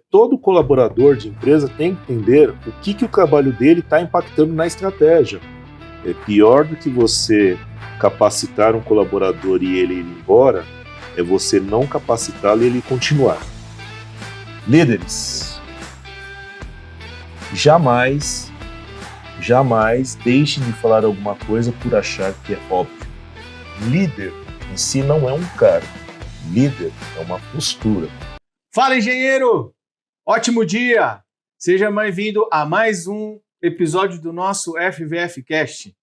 Todo colaborador de empresa tem que entender o que o trabalho dele está impactando na estratégia. É pior do que você capacitar um colaborador e ele ir embora, é você não capacitá-lo e ele continuar. Líderes, jamais deixem de falar alguma coisa por achar que é óbvio. Líder em si não é um cargo, líder é uma postura. Fala, engenheiro! Ótimo dia! Seja bem-vindo a mais um episódio do nosso FVF Cast.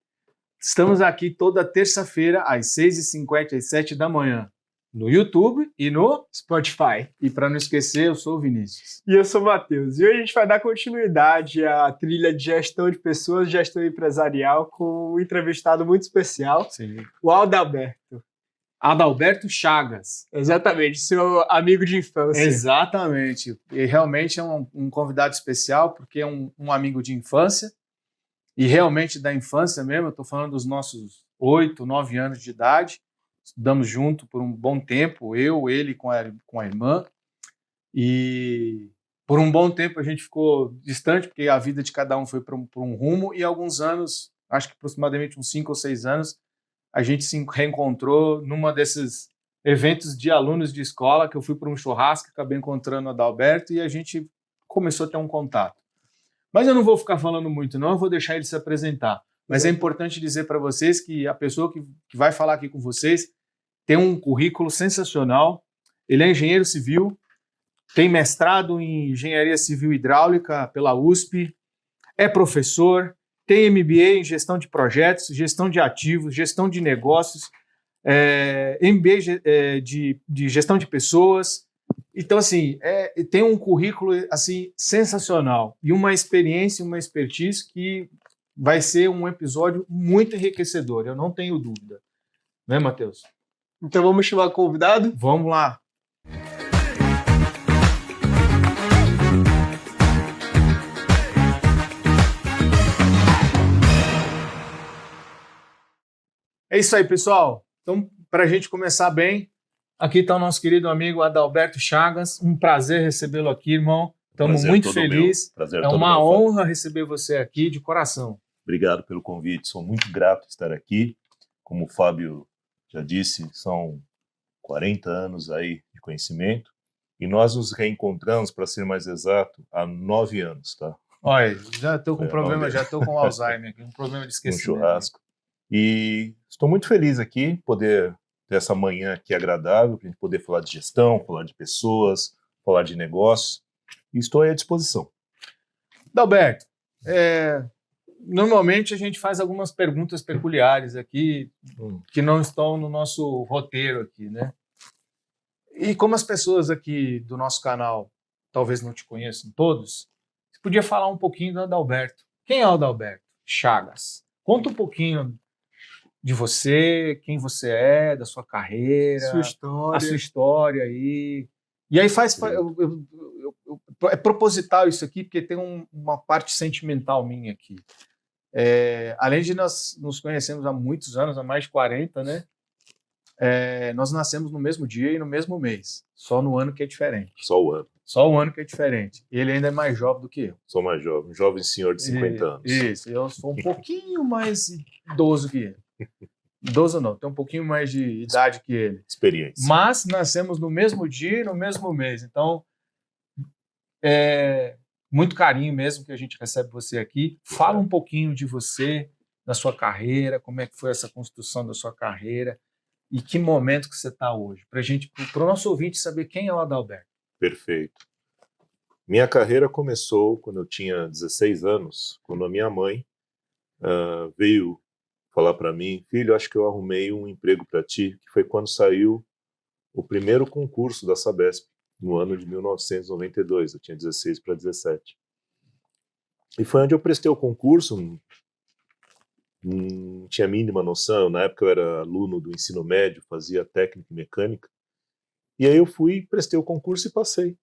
Estamos aqui toda terça-feira, às 6h57 da manhã, no YouTube e no Spotify. E para não esquecer, eu sou o Vinícius. E eu sou o Matheus. E hoje a gente vai dar continuidade à trilha de gestão de pessoas, gestão empresarial, com um entrevistado muito especial, Sim. o Adalberto. Adalberto Chagas. Exatamente, seu amigo de infância. Exatamente. E realmente é um convidado especial, porque é um amigo de infância, e realmente da infância mesmo, eu estou falando dos nossos 8, 9 anos de idade, estudamos junto por um bom tempo, ele com a irmã, e por um bom tempo a gente ficou distante, porque a vida de cada um foi por um rumo, e alguns anos, acho que aproximadamente uns 5 ou 6 anos, a gente se reencontrou numa desses eventos de alunos de escola, que eu fui para um churrasco, acabei encontrando o Adalberto e a gente começou a ter um contato. Mas eu não vou ficar falando muito, não, eu vou deixar ele se apresentar. Mas é importante dizer para vocês que a pessoa que vai falar aqui com vocês tem um currículo sensacional, ele é engenheiro civil, tem mestrado em engenharia civil hidráulica pela USP, é professor, tem MBA em gestão de projetos, gestão de ativos, gestão de negócios, MBA de gestão de pessoas. Então, assim, tem um currículo assim, sensacional e uma experiência, uma expertise que vai ser um episódio muito enriquecedor, eu não tenho dúvida. Né, Matheus? Então vamos chamar o convidado? Vamos lá. É isso aí, pessoal. Então, para a gente começar bem, aqui está o nosso querido amigo Adalberto Chagas. Um prazer recebê-lo aqui, irmão. Estamos muito felizes. É uma honra receber você aqui de coração. Obrigado pelo convite, sou muito grato de estar aqui. Como o Fábio já disse, são 40 anos aí de conhecimento e nós nos reencontramos, para ser mais exato, há 9 anos, tá? Olha, já estou com problema, já estou com Alzheimer aqui, um problema de esquecimento. Um churrasco. E estou muito feliz aqui, poder ter essa manhã aqui agradável, para a gente poder falar de gestão, falar de pessoas, falar de negócios, e estou aí à disposição. Adalberto, normalmente a gente faz algumas perguntas peculiares aqui, que não estão no nosso roteiro aqui, né? E como as pessoas aqui do nosso canal talvez não te conheçam todos, você podia falar um pouquinho do Adalberto. Quem é o Adalberto Chagas? Conta um pouquinho de você, quem você é, da sua carreira, a sua história aí. E aí é proposital isso aqui, porque tem uma parte sentimental minha aqui. Além de nós nos conhecemos há muitos anos, há mais de 40, né? Nós nascemos no mesmo dia e no mesmo mês, só no ano que é diferente. Só o ano. Só o ano que é diferente. Ele ainda é mais jovem do que eu. Sou mais jovem, um jovem senhor de 50 anos. Isso, eu sou um pouquinho mais idoso que ele. Idoso não, tem um pouquinho mais de idade que ele. Experiência. Mas nascemos no mesmo dia e no mesmo mês. Então, muito carinho mesmo que a gente recebe você aqui. Fala um pouquinho de você, da sua carreira, como é que foi essa construção da sua carreira e que momento que você está hoje, para o nosso ouvinte saber quem é o Adalberto. Perfeito. Minha carreira começou quando eu tinha 16 anos, quando a minha mãe veio falar para mim: filho, acho que eu arrumei um emprego para ti, que foi quando saiu o primeiro concurso da Sabesp, no ano de 1992, eu tinha 16 para 17. E foi onde eu prestei o concurso, não tinha a mínima noção, na época eu era aluno do ensino médio, fazia técnica e mecânica, e aí eu fui, prestei o concurso e passei.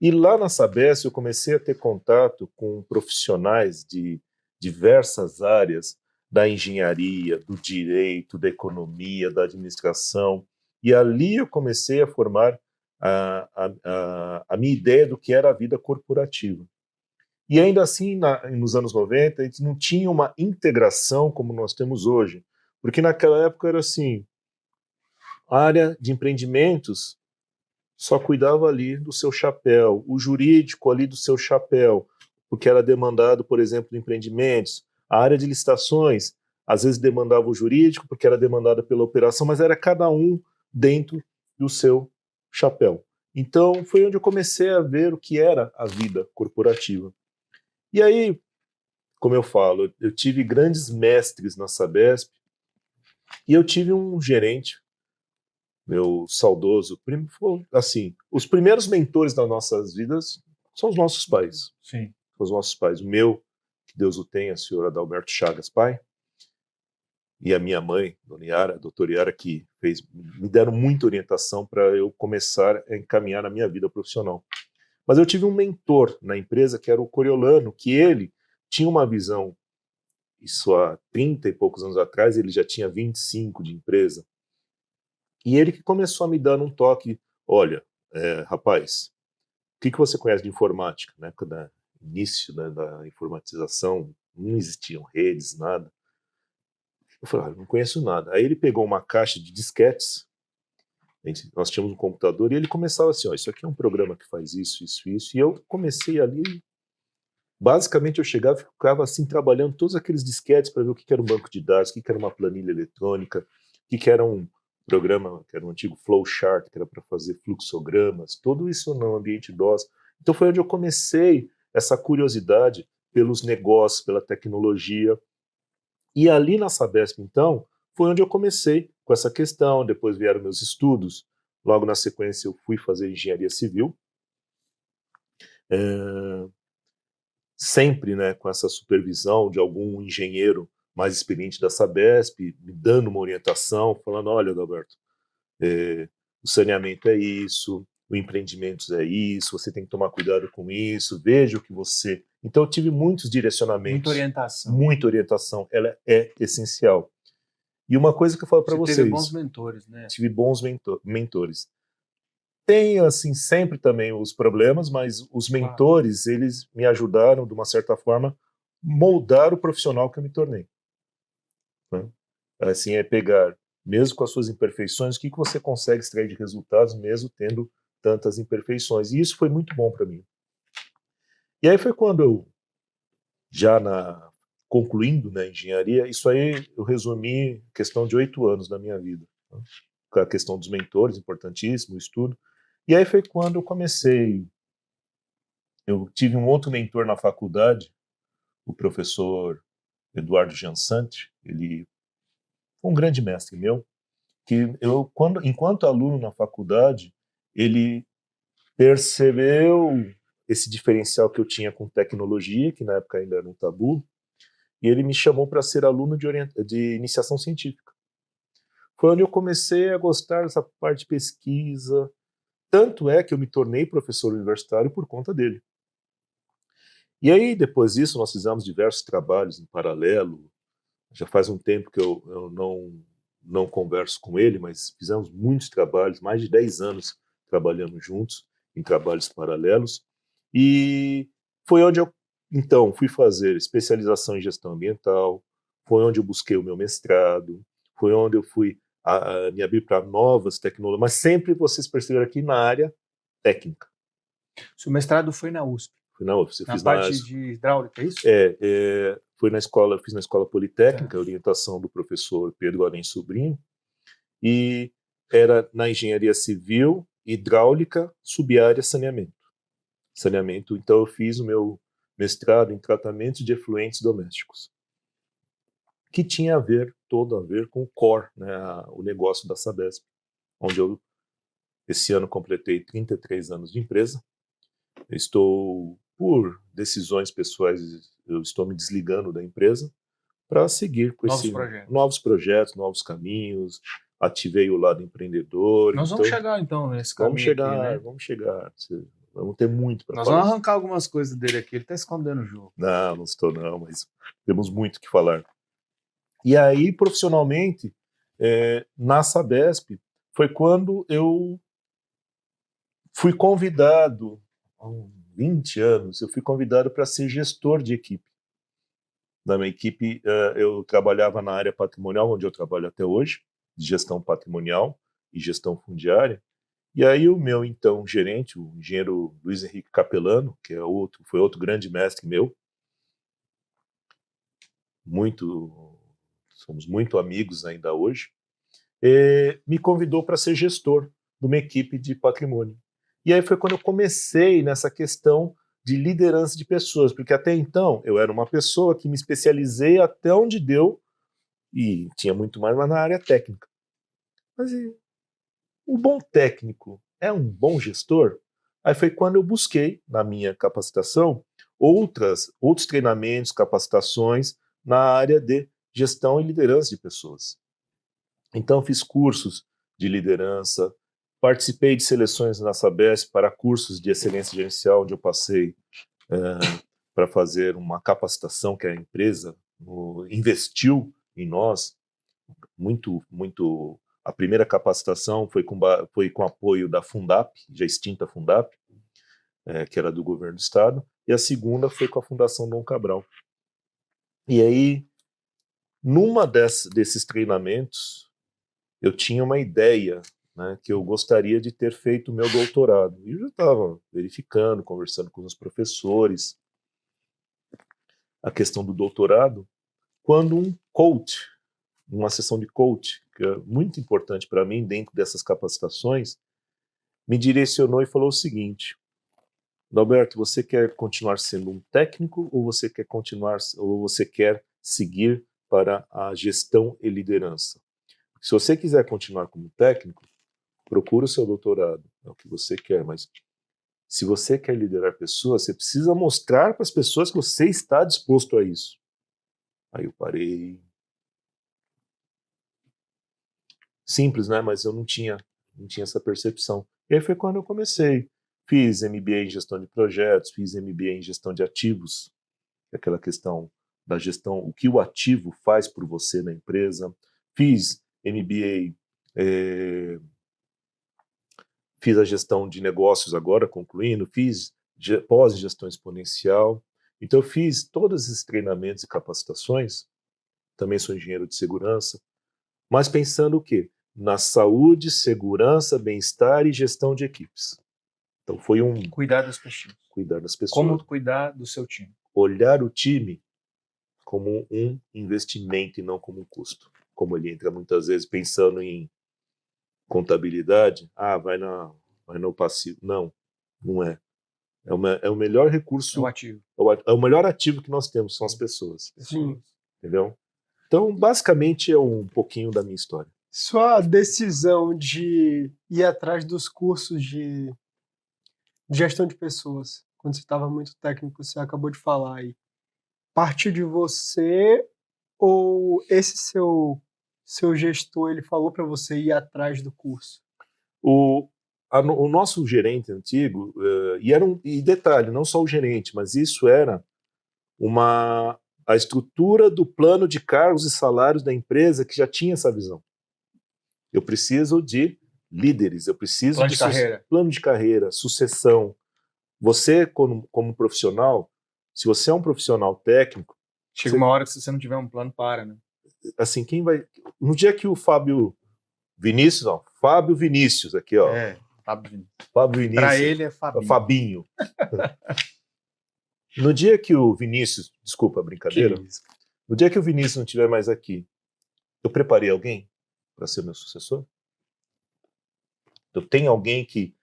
E lá na Sabesp eu comecei a ter contato com profissionais de diversas áreas, da engenharia, do direito, da economia, da administração, e ali eu comecei a formar a minha ideia do que era a vida corporativa. E ainda assim, nos anos 90, a gente não tinha uma integração como nós temos hoje, porque naquela época era assim, a área de empreendimentos só cuidava ali do seu chapéu, o jurídico ali do seu chapéu, porque era demandado, por exemplo, em empreendimentos. A área de licitações, às vezes demandava o jurídico, porque era demandada pela operação, mas era cada um dentro do seu chapéu. Então, foi onde eu comecei a ver o que era a vida corporativa. E aí, como eu falo, eu tive grandes mestres na Sabesp, e eu tive um gerente, meu saudoso primo, assim, os primeiros mentores das nossas vidas são os nossos pais. Sim. Os nossos pais. O meu, que Deus o tenha, a senhora Adalberto Chagas, pai, e a minha mãe, dona Yara, a doutora Yara, que me deram muita orientação para eu começar a encaminhar na minha vida profissional. Mas eu tive um mentor na empresa, que era o Coriolano, que ele tinha uma visão, isso há 30 e poucos anos atrás, ele já tinha 25 de empresa, e ele que começou a me dar um toque, olha, rapaz, o que você conhece de informática? Na época do início, né, da informatização, não existiam redes, nada. Eu falei, não conheço nada. Aí ele pegou uma caixa de disquetes, nós tínhamos um computador, e ele começava assim, isso aqui é um programa que faz isso, isso, isso, e eu comecei ali, basicamente eu chegava e ficava assim, trabalhando todos aqueles disquetes para ver o que era um banco de dados, o que era uma planilha eletrônica, o que era um programa, que era um antigo flowchart, que era para fazer fluxogramas, tudo isso no ambiente DOS. Então foi onde eu comecei essa curiosidade pelos negócios, pela tecnologia. E ali na Sabesp, então, foi onde eu comecei com essa questão. Depois vieram meus estudos. Logo na sequência eu fui fazer engenharia civil. Sempre, né, com essa supervisão de algum engenheiro mais experiente da Sabesp, me dando uma orientação, falando, olha, Adalberto, o saneamento é isso, o empreendimentos é isso, você tem que tomar cuidado com isso, veja o que você... Então eu tive muitos direcionamentos. Muita orientação. Muita orientação, ela é essencial. E uma coisa que eu falo para vocês... Você teve bons mentores, né? Tive bons mentores. Tem, assim, sempre também os problemas, mas os mentores, eles me ajudaram, de uma certa forma, moldar o profissional que eu me tornei. Né? Assim, é pegar, mesmo com as suas imperfeições, o que você consegue extrair de resultados, mesmo tendo tantas imperfeições. E isso foi muito bom para mim. E aí foi quando eu, já concluindo na engenharia, isso aí eu resumi questão de 8 anos da minha vida. Né? A questão dos mentores, importantíssimo, o estudo. E aí foi quando eu comecei, eu tive um outro mentor na faculdade, o professor Eduardo Jansante, ele foi um grande mestre meu, que eu, enquanto aluno na faculdade, ele percebeu esse diferencial que eu tinha com tecnologia, que na época ainda era um tabu, e ele me chamou para ser aluno de iniciação científica. Foi onde eu comecei a gostar dessa parte de pesquisa, tanto é que eu me tornei professor universitário por conta dele. E aí, depois disso, nós fizemos diversos trabalhos em paralelo. Já faz um tempo que eu não converso com ele, mas fizemos muitos trabalhos, mais de 10 anos trabalhando juntos, em trabalhos paralelos. E foi onde eu, então, fui fazer especialização em gestão ambiental, foi onde eu busquei o meu mestrado, foi onde eu fui me abrir para novas tecnologias, mas sempre vocês perceberam aqui na área técnica. Seu mestrado foi na USP? Foi na USP. Na parte de hidráulica, é isso? Foi na escola, fiz na Escola Politécnica, a orientação do professor Pedro Além Sobrinho, e era na engenharia civil, hidráulica, subárea, saneamento. Saneamento, então eu fiz o meu mestrado em tratamento de efluentes domésticos, que tinha todo a ver com o core, né, o negócio da Sabesp, onde eu, esse ano, completei 33 anos de empresa. Eu estou, por decisões pessoais, eu estou me desligando da empresa para seguir com novos projetos, novos caminhos. Ativei o lado empreendedor. Nós vamos chegar então nesse caminho. Vamos chegar. Vamos ter muito para falar. Nós vamos arrancar algumas coisas dele aqui. Ele está escondendo o jogo. Não estou não, mas temos muito o que falar. E aí, profissionalmente, na Sabesp, foi quando eu fui convidado, há uns 20 anos, eu fui convidado para ser gestor de equipe. Na minha equipe, eu trabalhava na área patrimonial, onde eu trabalho até hoje, de gestão patrimonial e gestão fundiária. E aí o meu, então, gerente, o engenheiro Luiz Henrique Capelano, que foi outro grande mestre meu, somos muito amigos ainda hoje, me convidou para ser gestor de uma equipe de patrimônio. E aí foi quando eu comecei nessa questão de liderança de pessoas, porque até então eu era uma pessoa que me especializei até onde deu, e tinha muito mais lá na área técnica. Mas o bom técnico é um bom gestor? Aí foi quando eu busquei, na minha capacitação, outros treinamentos, capacitações na área de gestão e liderança de pessoas. Então, fiz cursos de liderança, participei de seleções na Sabesp para cursos de excelência gerencial, onde eu passei para fazer uma capacitação que a empresa investiu em nós, muito. A primeira capacitação foi com apoio da Fundap, já extinta Fundap, que era do governo do estado, e a segunda foi com a Fundação Dom Cabral. E aí, numa desses treinamentos, eu tinha uma ideia, né, que eu gostaria de ter feito o meu doutorado. E eu já estava verificando, conversando com os professores, a questão do doutorado, quando um coach, uma sessão de coach, que é muito importante para mim dentro dessas capacitações, me direcionou e falou o seguinte: Adalberto, você quer continuar sendo um técnico ou você quer seguir para a gestão e liderança? Se você quiser continuar como técnico, procura o seu doutorado, é o que você quer, mas se você quer liderar pessoas, você precisa mostrar para as pessoas que você está disposto a isso. Aí eu parei. Simples, né? Mas eu não tinha essa percepção. E aí foi quando eu comecei. Fiz MBA em gestão de projetos, fiz MBA em gestão de ativos, que é aquela questão da gestão, o que o ativo faz por você na empresa. Fiz MBA, fiz a gestão de negócios agora, concluindo, fiz pós-gestão exponencial. Então eu fiz todos esses treinamentos e capacitações, também sou engenheiro de segurança, mas pensando o quê? Na saúde, segurança, bem-estar e gestão de equipes. Então foi Cuidar das pessoas. Cuidar das pessoas. Como cuidar do seu time. Olhar o time como um investimento e não como um custo. Como ele entra muitas vezes pensando em contabilidade, vai no passivo. Não, não é. É o melhor recurso. É o ativo. É o melhor ativo que nós temos, são as pessoas. Sim. Entendeu? Então, basicamente, é um pouquinho da minha história. Sua decisão de ir atrás dos cursos de gestão de pessoas, quando você estava muito técnico, você acabou de falar aí, partiu de você ou esse seu gestor, ele falou para você ir atrás do curso? O nosso gerente antigo, e detalhe, não só o gerente, mas isso era a estrutura do plano de cargos e salários da empresa que já tinha essa visão. Eu preciso de líderes, eu preciso plano de carreira. Plano de carreira, sucessão. Você, como profissional, se você é um profissional técnico... Chega uma hora que se você não tiver um plano, para, né? Assim, quem vai... No dia que o Fábio Vinícius, aqui, ó. Fábio Vinícius. Para ele é Fabinho. Fabinho. No dia que o Vinícius... Desculpa a brincadeira. No dia que o Vinícius não estiver mais aqui, eu preparei alguém para ser meu sucessor? Eu tenho alguém que,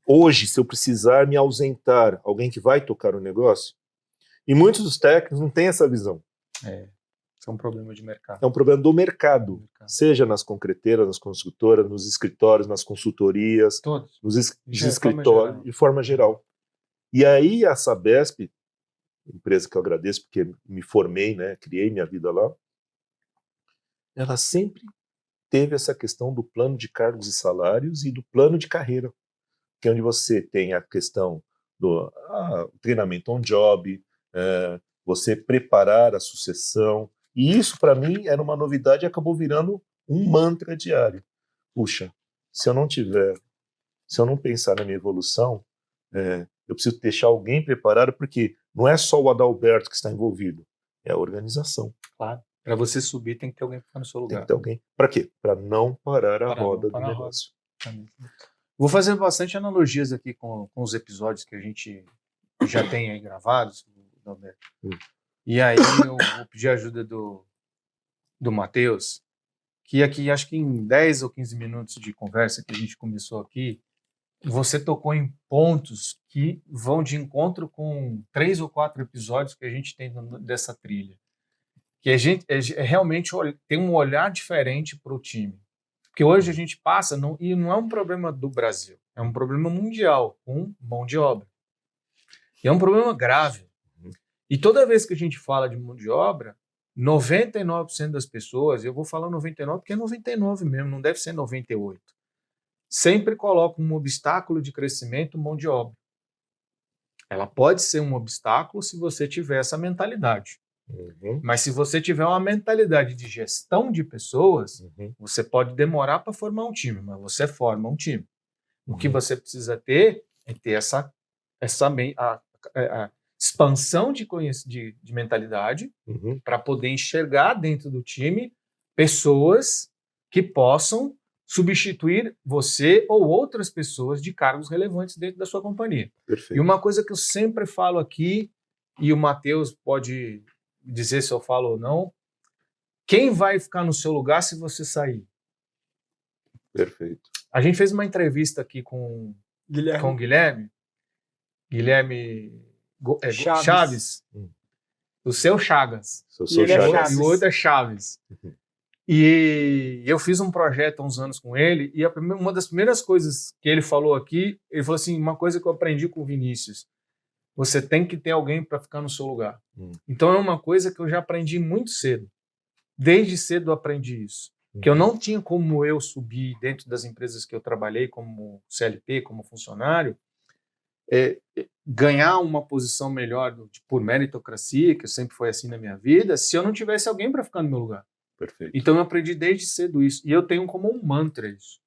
hoje, se eu precisar me ausentar, alguém que vai tocar o negócio? E muitos dos técnicos não têm essa visão. Isso é um problema de mercado. É um problema do mercado. Seja nas concreteiras, nas construtoras, nos escritórios, nas consultorias, todos. Nos escritórios, de forma geral. E aí a Sabesp, empresa que eu agradeço porque me formei, né, criei minha vida lá, ela sempre teve essa questão do plano de cargos e salários e do plano de carreira, que é onde você tem a questão do treinamento on job, você preparar a sucessão, e isso para mim era uma novidade e acabou virando um mantra diário. Puxa, se eu não tiver Se eu não pensar na minha evolução, eu preciso deixar alguém preparado, porque não é só o Adalberto que está envolvido, é a organização. Claro. Para você subir, tem que ter alguém que ficar no seu lugar. Tem que ter alguém. Para quê? Para não parar a Para não roda do parar a negócio. Vou fazer bastante analogias aqui com os episódios que a gente já tem aí gravados, Adalberto. E aí eu vou pedir a ajuda do Matheus, que aqui, acho que em 10 ou 15 minutos de conversa que a gente começou aqui, você tocou em pontos que vão de encontro com 3 ou 4 episódios que a gente tem dessa trilha. Que a gente realmente tem um olhar diferente para o time. Porque hoje a gente passa, e não é um problema do Brasil, é um problema mundial com mão de obra. E é um problema grave. E toda vez que a gente fala de mão de obra, 99% das pessoas, eu vou falar 99 porque é 99 mesmo, não deve ser 98, sempre coloca um obstáculo de crescimento mão de obra. Ela pode ser um obstáculo se você tiver essa mentalidade. Mas se você tiver uma mentalidade de gestão de pessoas, você pode demorar para formar um time, mas você forma um time. O que você precisa ter é ter essa expansão de mentalidade para poder enxergar dentro do time pessoas que possam substituir você ou outras pessoas de cargos relevantes dentro da sua companhia. Perfeito. E uma coisa que eu sempre falo aqui, e o Matheus pode dizer se eu falo ou não, quem vai ficar no seu lugar se você sair? Perfeito. A gente fez uma entrevista aqui com o Guilherme Chaves, o seu Chagas. Sou Chagas. E o outro é Chaves. E eu fiz um projeto há uns anos com ele, e uma das primeiras coisas que ele falou aqui, ele falou assim, uma coisa que eu aprendi com o Vinícius: você tem que ter alguém para ficar no seu lugar. Então é uma coisa que eu já aprendi muito cedo. Desde cedo eu aprendi isso. Que eu não tinha como eu subir dentro das empresas que eu trabalhei como CLT, como funcionário, ganhar uma posição melhor por meritocracia, que sempre foi assim na minha vida, se eu não tivesse alguém para ficar no meu lugar. Perfeito. Então eu aprendi desde cedo isso. E eu tenho como um mantra isso.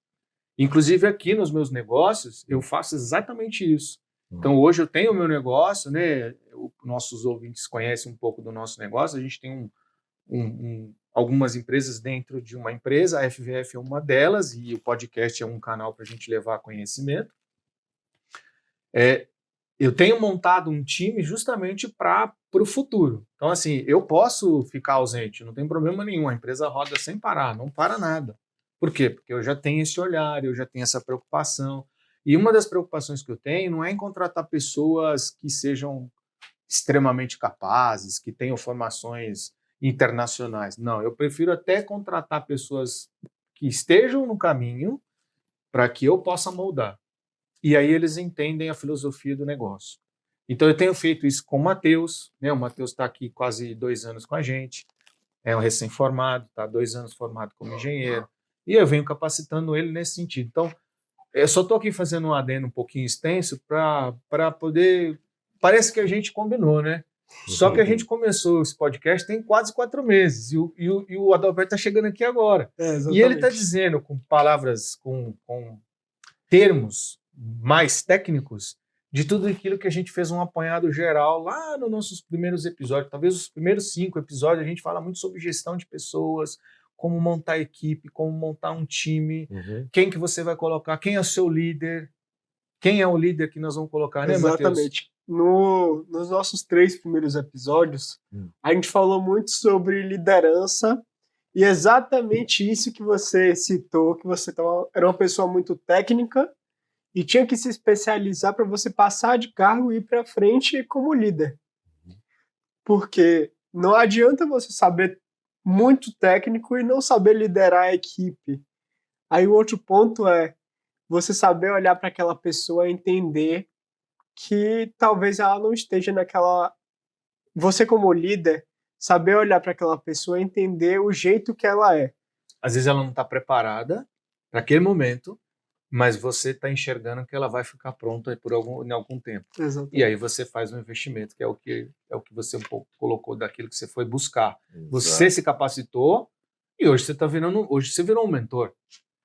Inclusive aqui nos meus negócios, eu faço exatamente isso. Então hoje eu tenho o meu negócio, né? Nossos ouvintes conhecem um pouco do nosso negócio. A gente tem algumas empresas dentro de uma empresa, a FVF é uma delas, e o podcast é um canal para a gente levar conhecimento. Eu tenho montado um time justamente para o futuro. Então, assim, eu posso ficar ausente, não tem problema nenhum, a empresa roda sem parar, não para nada. Por quê? Porque eu já tenho esse olhar, eu já tenho essa preocupação. E uma das preocupações que eu tenho não é em contratar pessoas que sejam extremamente capazes, que tenham formações internacionais. Não, eu prefiro até contratar pessoas que estejam no caminho para que eu possa moldar. E aí eles entendem a filosofia do negócio. Então eu tenho feito isso com o Matheus, né? O Matheus está aqui quase 2 anos com a gente, é um recém-formado, está 2 anos formado como engenheiro, e eu venho capacitando ele nesse sentido. Então, eu só estou aqui fazendo um adendo um pouquinho extenso para poder... Parece que a gente combinou, né? Só que a gente começou esse podcast tem quase 4 meses, e o Adalberto está chegando aqui agora. E ele está dizendo com palavras, com termos mais técnicos, de tudo aquilo que a gente fez um apanhado geral lá nos nossos primeiros episódios. Talvez os primeiros 5 episódios a gente fala muito sobre gestão de pessoas, como montar equipe, como montar um time, quem que você vai colocar, quem é o seu líder, quem é o líder que nós vamos colocar, né, Matheus? Exatamente. Nos nossos 3 primeiros episódios, a gente falou muito sobre liderança, e exatamente isso que você citou, que você era uma pessoa muito técnica e tinha que se especializar para você passar de cargo e ir para frente como líder. Porque não adianta você saber muito técnico e não saber liderar a equipe. Aí o outro ponto é você saber olhar para aquela pessoa e entender que talvez ela não esteja naquela... Você como líder, saber olhar para aquela pessoa e entender o jeito que ela é. Às vezes ela não está preparada para aquele momento, mas você está enxergando que ela vai ficar pronta em algum tempo. Exatamente. E aí você faz um investimento, que é o que você um pouco colocou daquilo que você foi buscar. Exato. Você se capacitou e hoje você virou um mentor.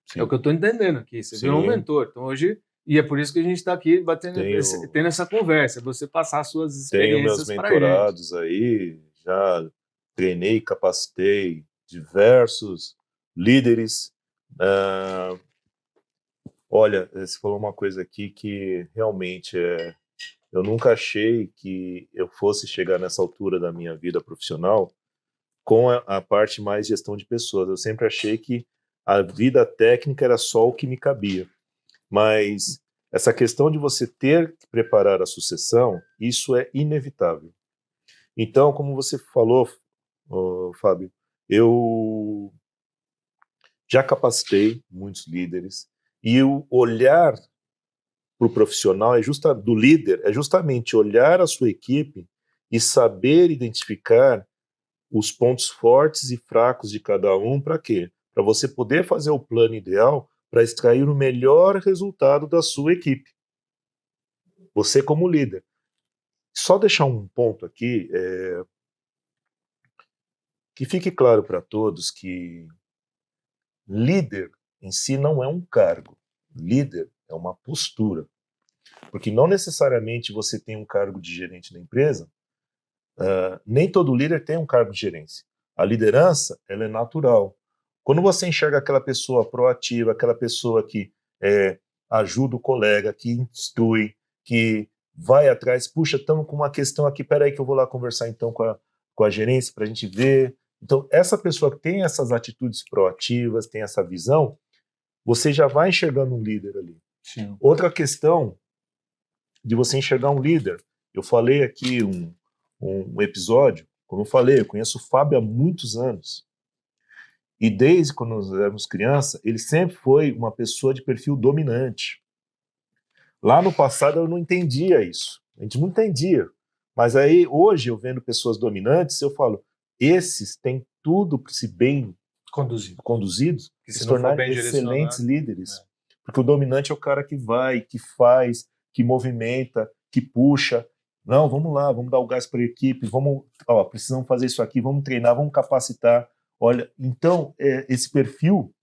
Sim. É o que eu estou entendendo aqui. Você virou um mentor. Então hoje E é por isso que a gente está aqui Tenho, tendo essa conversa, você passar as suas tenho meus experiências para a gente. mentorados aí, já treinei, capacitei diversos líderes. Ah, olha, você falou uma coisa aqui que realmente eu nunca achei que eu fosse chegar nessa altura da minha vida profissional com a parte mais gestão de pessoas. Eu sempre achei que a vida técnica era só o que me cabia. Mas essa questão de você ter que preparar a sucessão, isso é inevitável. Então, como você falou, Fábio, eu já capacitei muitos líderes e o olhar para o profissional do líder é justamente olhar a sua equipe e saber identificar os pontos fortes e fracos de cada um. Para quê? Para você poder fazer o plano ideal para extrair o melhor resultado da sua equipe. Você como líder. Só deixar um ponto aqui, que fique claro para todos que líder em si não é um cargo. Líder é uma postura. Porque não necessariamente você tem um cargo de gerente na empresa, nem todo líder tem um cargo de gerência. A liderança, ela é natural. Quando você enxerga aquela pessoa proativa, aquela pessoa que ajuda o colega, que instrui, que vai atrás, puxa, estamos com uma questão aqui, peraí que eu vou lá conversar então com a gerência para a gente ver. Então, essa pessoa que tem essas atitudes proativas, tem essa visão, você já vai enxergando um líder ali. Sim. Outra questão de você enxergar um líder, eu falei aqui um episódio, como eu falei, eu conheço o Fábio há muitos anos. E desde quando nós éramos criança, ele sempre foi uma pessoa de perfil dominante. Lá no passado eu não entendia isso. A gente não entendia. Mas aí, hoje, eu vendo pessoas dominantes, eu falo, esses têm tudo para se bem conduzidos e se tornar excelentes líderes. Porque o dominante é o cara que vai, que faz, que movimenta, que puxa. Não, vamos lá, vamos dar o gás para a equipe, precisamos fazer isso aqui, vamos treinar, vamos capacitar. Olha, então, esse perfil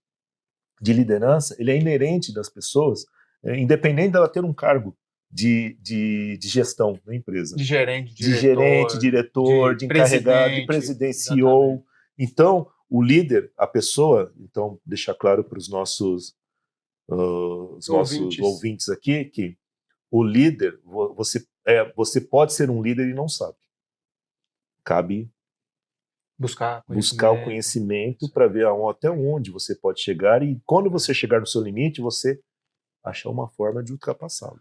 de liderança, ele é inerente das pessoas, independente dela ter um cargo de gestão na empresa. De gerente, diretor, de encarregado, de presidente, CEO. Então, o líder, a pessoa, então, deixar claro para os nossos ouvintes aqui, que o líder, você pode ser um líder e não sabe. Cabe buscar o conhecimento para ver até onde você pode chegar, e quando você chegar no seu limite, você achar uma forma de ultrapassá-lo.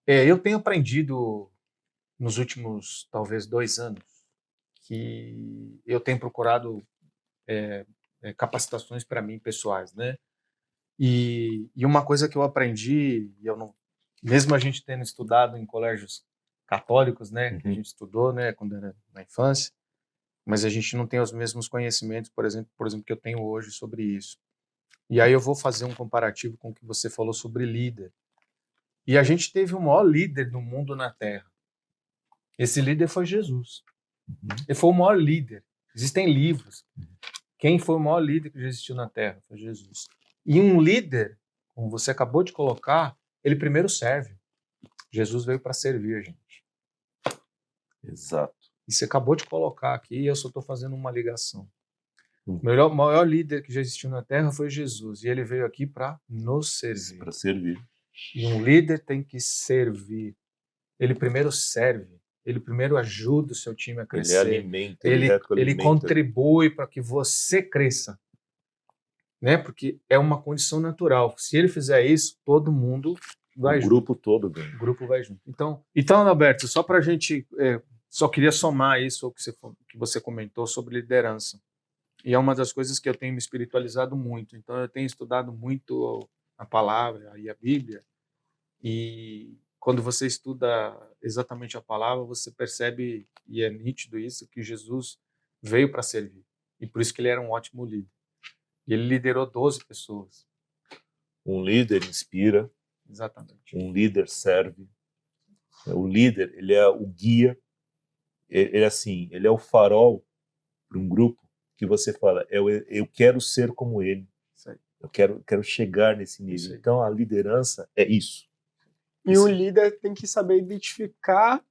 Eu tenho aprendido nos últimos, talvez, 2 anos, que eu tenho procurado capacitações para mim pessoais, né? E uma coisa que eu aprendi, mesmo a gente tendo estudado em colégios católicos, né, que a gente estudou, né, quando era na infância, mas a gente não tem os mesmos conhecimentos, por exemplo, que eu tenho hoje sobre isso. E aí eu vou fazer um comparativo com o que você falou sobre líder. E a gente teve o maior líder do mundo na Terra. Esse líder foi Jesus. Ele foi o maior líder. Existem livros. Quem foi o maior líder que já existiu na Terra? Foi Jesus. E um líder, como você acabou de colocar, ele primeiro serve. Jesus veio para servir a gente. Exato. E você acabou de colocar aqui, e eu só estou fazendo uma ligação. O maior líder que já existiu na Terra foi Jesus. E ele veio aqui para nos servir. Para servir. E um líder tem que servir. Ele primeiro serve. Ele primeiro ajuda o seu time a crescer. Ele alimenta. Ele contribui para que você cresça. Né? Porque é uma condição natural. Se ele fizer isso, todo mundo vai junto. O grupo todo vem. O grupo vai junto. Então Alberto, só para a gente... só queria somar isso ao que você comentou sobre liderança. E é uma das coisas que eu tenho me espiritualizado muito. Então, eu tenho estudado muito a palavra e a Bíblia. E quando você estuda exatamente a palavra, você percebe, e é nítido isso, que Jesus veio para servir. E por isso que ele era um ótimo líder. E ele liderou 12 pessoas. Um líder inspira. Exatamente. Um líder serve. O líder, ele é o guia. Ele é o farol para um grupo que você fala, eu quero ser como ele. Eu quero chegar nesse nível. Então, a liderança é isso. E um líder tem que saber identificar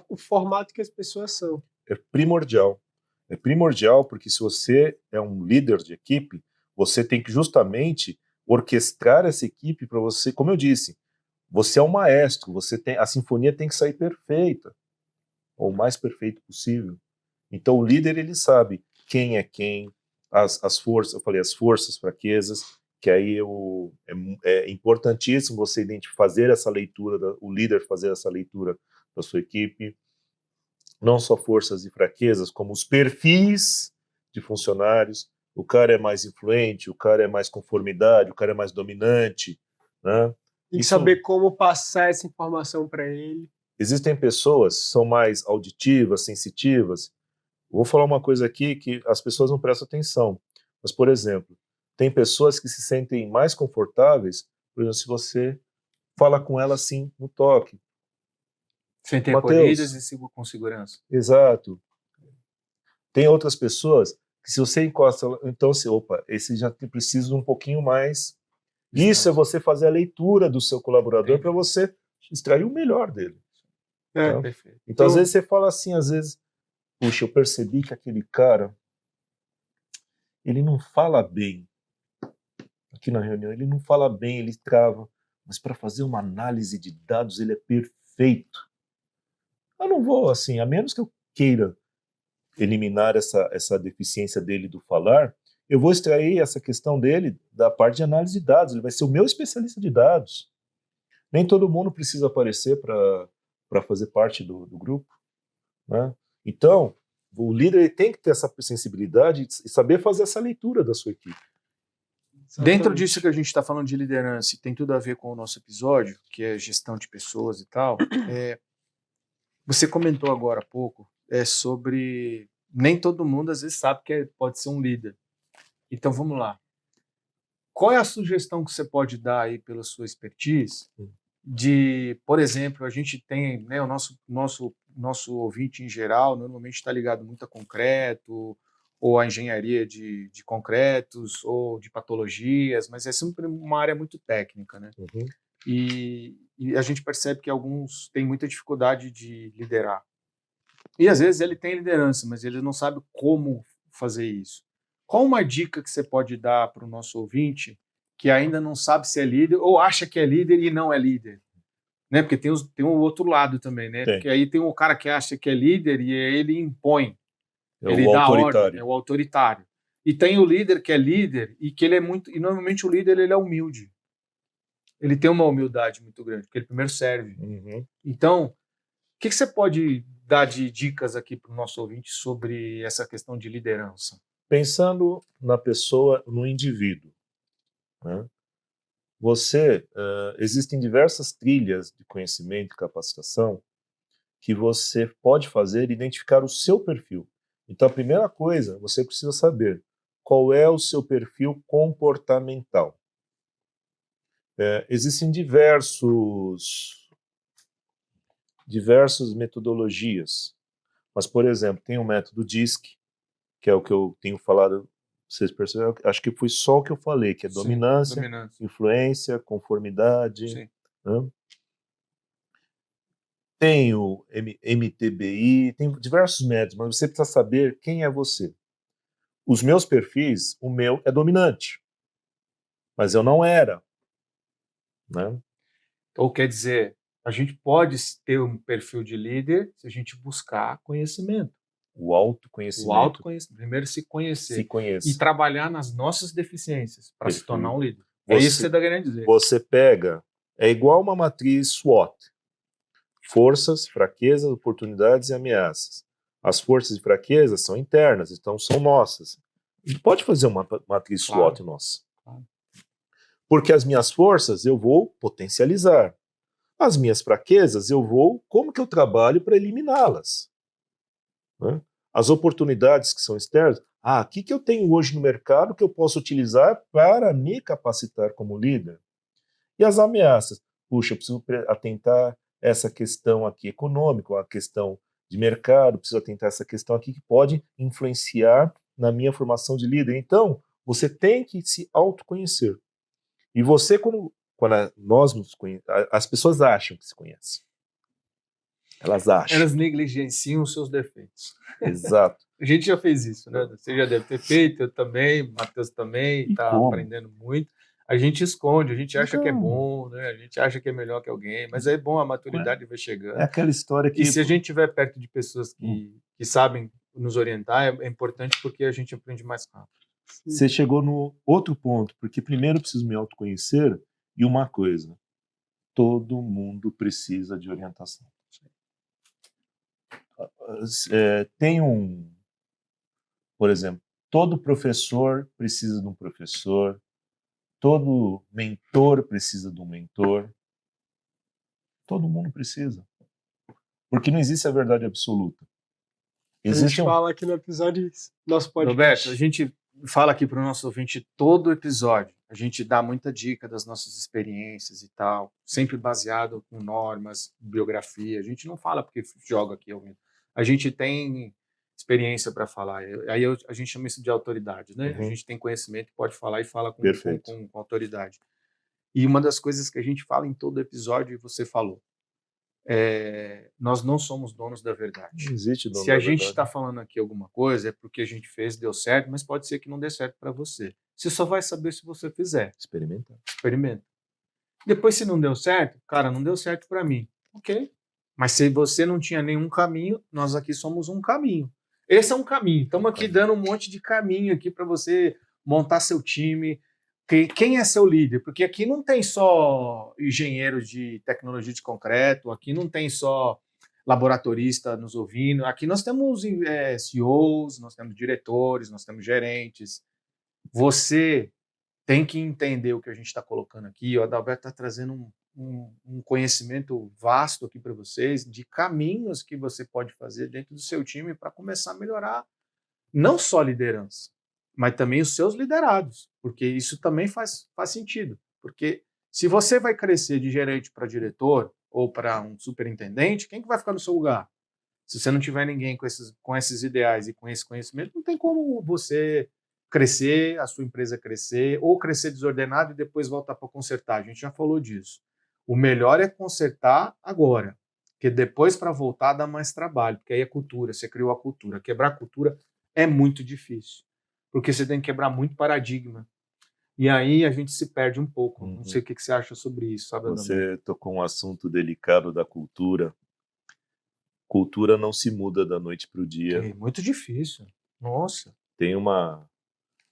o formato que as pessoas são. É primordial. É primordial porque se você é um líder de equipe, você tem que justamente orquestrar essa equipe para você, como eu disse, você é um maestro, a sinfonia tem que sair perfeita, ou o mais perfeito possível. Então o líder, ele sabe quem é quem, as forças, eu falei, as forças, fraquezas, que aí é importantíssimo você fazer essa leitura, o líder fazer essa leitura da sua equipe, não só forças e fraquezas, como os perfis de funcionários. O cara é mais influente, o cara é mais conformidade, o cara é mais dominante, né? Tem que saber como passar essa informação para ele. Existem pessoas que são mais auditivas, sensitivas. Vou falar uma coisa aqui que as pessoas não prestam atenção. Mas, por exemplo, tem pessoas que se sentem mais confortáveis, por exemplo, se você fala com ela assim, no toque. Sentem Mateus, acolhidas e com segurança. Exato. Tem outras pessoas que se você encosta, então opa, esse já precisa um pouquinho mais. Isso é você fazer a leitura do seu colaborador para você extrair o melhor dele. Tá? Perfeito. Então, às vezes você fala assim, às vezes, puxa, eu percebi que aquele cara, ele não fala bem. Aqui na reunião, ele não fala bem, ele trava, mas para fazer uma análise de dados, ele é perfeito. Eu não vou assim, a menos que eu queira eliminar essa deficiência dele do falar, eu vou extrair essa questão dele da parte de análise de dados, ele vai ser o meu especialista de dados. Nem todo mundo precisa aparecer para fazer parte do grupo, né? Então, o líder ele tem que ter essa sensibilidade e saber fazer essa leitura da sua equipe. Exatamente. Dentro disso que a gente está falando de liderança, e tem tudo a ver com o nosso episódio, que é gestão de pessoas e tal, você comentou agora há pouco sobre nem todo mundo às vezes sabe que pode ser um líder. Então vamos lá. Qual é a sugestão que você pode dar aí pela sua expertise de, por exemplo, a gente tem, né, o nosso ouvinte em geral normalmente está ligado muito a concreto, ou a engenharia de concretos, ou de patologias, mas é sempre uma área muito técnica, né? Uhum. E a gente percebe que alguns têm muita dificuldade de liderar. E às vezes ele tem liderança, mas ele não sabe como fazer isso. Qual uma dica que você pode dar para o nosso ouvinte que ainda não sabe se é líder ou acha que é líder e não é líder? Né? Porque tem o outro lado também, né? Porque aí tem o cara que acha que é líder e ele impõe. Ele dá ordem, é o autoritário. E tem o líder que é líder e que ele é muito... E normalmente o líder ele é humilde. Ele tem uma humildade muito grande, porque ele primeiro serve. Uhum. Então, o que você pode dar de dicas aqui para o nosso ouvinte sobre essa questão de liderança? Pensando na pessoa, no indivíduo, né? Existem diversas trilhas de conhecimento e capacitação que você pode fazer e identificar o seu perfil. Então, a primeira coisa, você precisa saber qual é o seu perfil comportamental. Existem diversas metodologias, mas, por exemplo, tem o método DISC, que é o que eu tenho falado, vocês perceberam, acho que foi só o que eu falei, que é dominância, influência, conformidade. Né? Tem o MTBI, tem diversos métodos, mas você precisa saber quem é você. Os meus perfis, o meu é dominante, mas eu não era. Né? Ou quer dizer, a gente pode ter um perfil de líder se a gente buscar conhecimento. O autoconhecimento. O autoconhecimento. Primeiro se conhecer. Se conhecer. E trabalhar nas nossas deficiências para se tornar um líder. É isso que você está querendo dizer. Você pega, é igual uma matriz SWOT. Forças, fraquezas, oportunidades e ameaças. As forças e fraquezas são internas, então são nossas. A gente pode fazer uma matriz SWOT nossa. Claro. Porque as minhas forças eu vou potencializar. As minhas fraquezas como que eu trabalho para eliminá-las? Né? As oportunidades que são externas, o que eu tenho hoje no mercado que eu posso utilizar para me capacitar como líder? E as ameaças? Puxa, eu preciso atentar essa questão aqui econômica, a questão de mercado, preciso atentar essa questão aqui que pode influenciar na minha formação de líder. Então, Você tem que se autoconhecer. E você, nós nos conhecemos, as pessoas acham que se conhecem. Elas acham. Elas negligenciam os seus defeitos. Exato. A gente já fez isso, né? Você já deve ter feito, eu também, o Matheus também, está aprendendo muito. A gente esconde, a gente acha que é bom, né? A gente acha que é melhor que alguém, mas é bom, a maturidade vai chegando. É aquela história que... E se a gente estiver perto de pessoas que sabem nos orientar, é importante porque a gente aprende mais rápido. Você chegou no outro ponto, porque primeiro eu preciso me autoconhecer e uma coisa, todo mundo precisa de orientação. Por exemplo, todo professor precisa de um professor, todo mentor precisa de um mentor, todo mundo precisa. Porque não existe a verdade absoluta. A gente fala aqui no episódio, nosso podcast. Roberto, a gente fala aqui para o nosso ouvinte todo episódio. A gente dá muita dica das nossas experiências e tal, sempre baseado com normas, biografia. A gente não fala porque joga aqui ouvindo. A gente tem experiência para falar. Aí a gente chama isso de autoridade, né? A gente tem conhecimento, pode falar e fala com autoridade. E uma das coisas que a gente fala em todo episódio, e você falou, nós não somos donos da verdade. Não existe dono Se a da gente verdade. está falando aqui alguma coisa, é porque a gente fez, deu certo, mas pode ser que não dê certo para você. Você só vai saber se você fizer. Experimenta. Depois, se não deu certo, cara, não deu certo para mim. Ok. Mas se você não tinha nenhum caminho, nós aqui somos um caminho. Esse é um caminho. Estamos aqui dando um monte de caminho aqui para você montar seu time. Quem é seu líder? Porque aqui não tem só engenheiros de tecnologia de concreto, aqui não tem só laboratorista nos ouvindo, aqui nós temos CEOs, nós temos diretores, nós temos gerentes. Você tem que entender o que a gente está colocando aqui. O Adalberto está trazendo um conhecimento vasto aqui para vocês, de caminhos que você pode fazer dentro do seu time para começar a melhorar não só a liderança, mas também os seus liderados, porque isso também faz sentido. Porque se você vai crescer de gerente para diretor ou para um superintendente, quem que vai ficar no seu lugar? Se você não tiver ninguém com esses ideais e com esse conhecimento, não tem como você crescer, a sua empresa crescer, ou crescer desordenado e depois voltar para consertar. A gente já falou disso. O melhor é consertar agora, porque depois para voltar dá mais trabalho, porque aí é cultura, você criou a cultura. Quebrar a cultura é muito difícil, porque você tem que quebrar muito paradigma. E aí a gente se perde um pouco. Não sei o que você acha sobre isso, sabe? Você tocou um assunto delicado da cultura. Cultura não se muda da noite para o dia. É muito difícil. Nossa.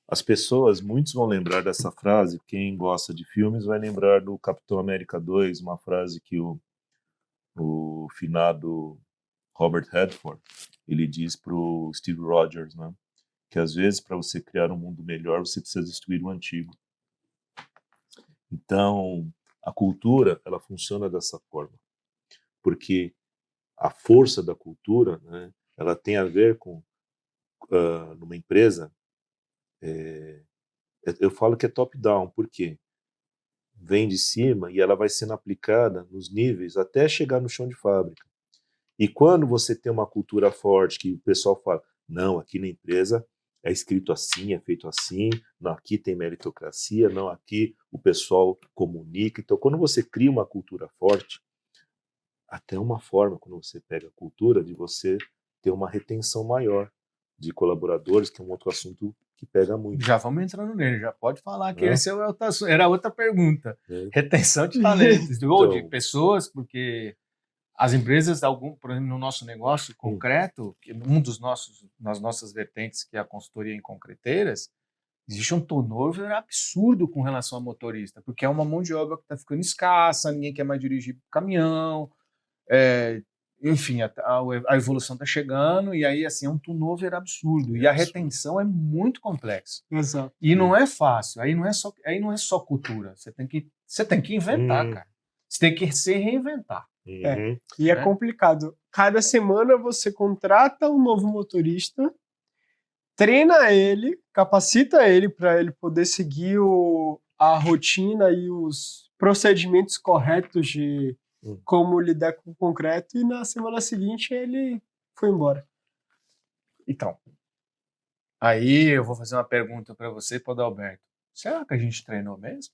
As pessoas, muitos vão lembrar dessa frase, quem gosta de filmes vai lembrar do Capitão América 2, uma frase que o finado Robert Redford, ele diz para o Steve Rogers, né, que às vezes para você criar um mundo melhor você precisa destruir o antigo. Então, a cultura, ela funciona dessa forma, porque a força da cultura, né, ela tem a ver com, numa empresa, eu falo que é top-down, por quê? Vem de cima e ela vai sendo aplicada nos níveis até chegar no chão de fábrica. E quando você tem uma cultura forte, que o pessoal fala, não, aqui na empresa é escrito assim, é feito assim, não, aqui tem meritocracia, não, aqui o pessoal comunica. Então, quando você cria uma cultura forte, até uma forma, quando você pega a cultura, de você ter uma retenção maior de colaboradores, que é um outro assunto que pega muito. Já vamos entrando nele, já pode falar que esse era outra pergunta. Retenção de talentos, ou de pessoas, porque as empresas, por exemplo, no nosso negócio concreto, nas nossas vertentes, que é a consultoria em concreteiras, existe um turnover absurdo com relação ao motorista, porque é uma mão de obra que está ficando escassa, ninguém quer mais dirigir caminhão, enfim, a evolução está chegando e aí assim é um turnover absurdo e a retenção é muito complexa. Exato. E não é fácil. Aí não é só cultura. Você tem que inventar, cara. Você tem que se reinventar. E é complicado. Cada semana você contrata um novo motorista, treina ele, capacita ele para ele poder seguir a rotina e os procedimentos corretos de como lidar com o concreto, e na semana seguinte ele foi embora. Então, Aí eu vou fazer uma pergunta para você e para o Adalberto. Será que a gente treinou mesmo?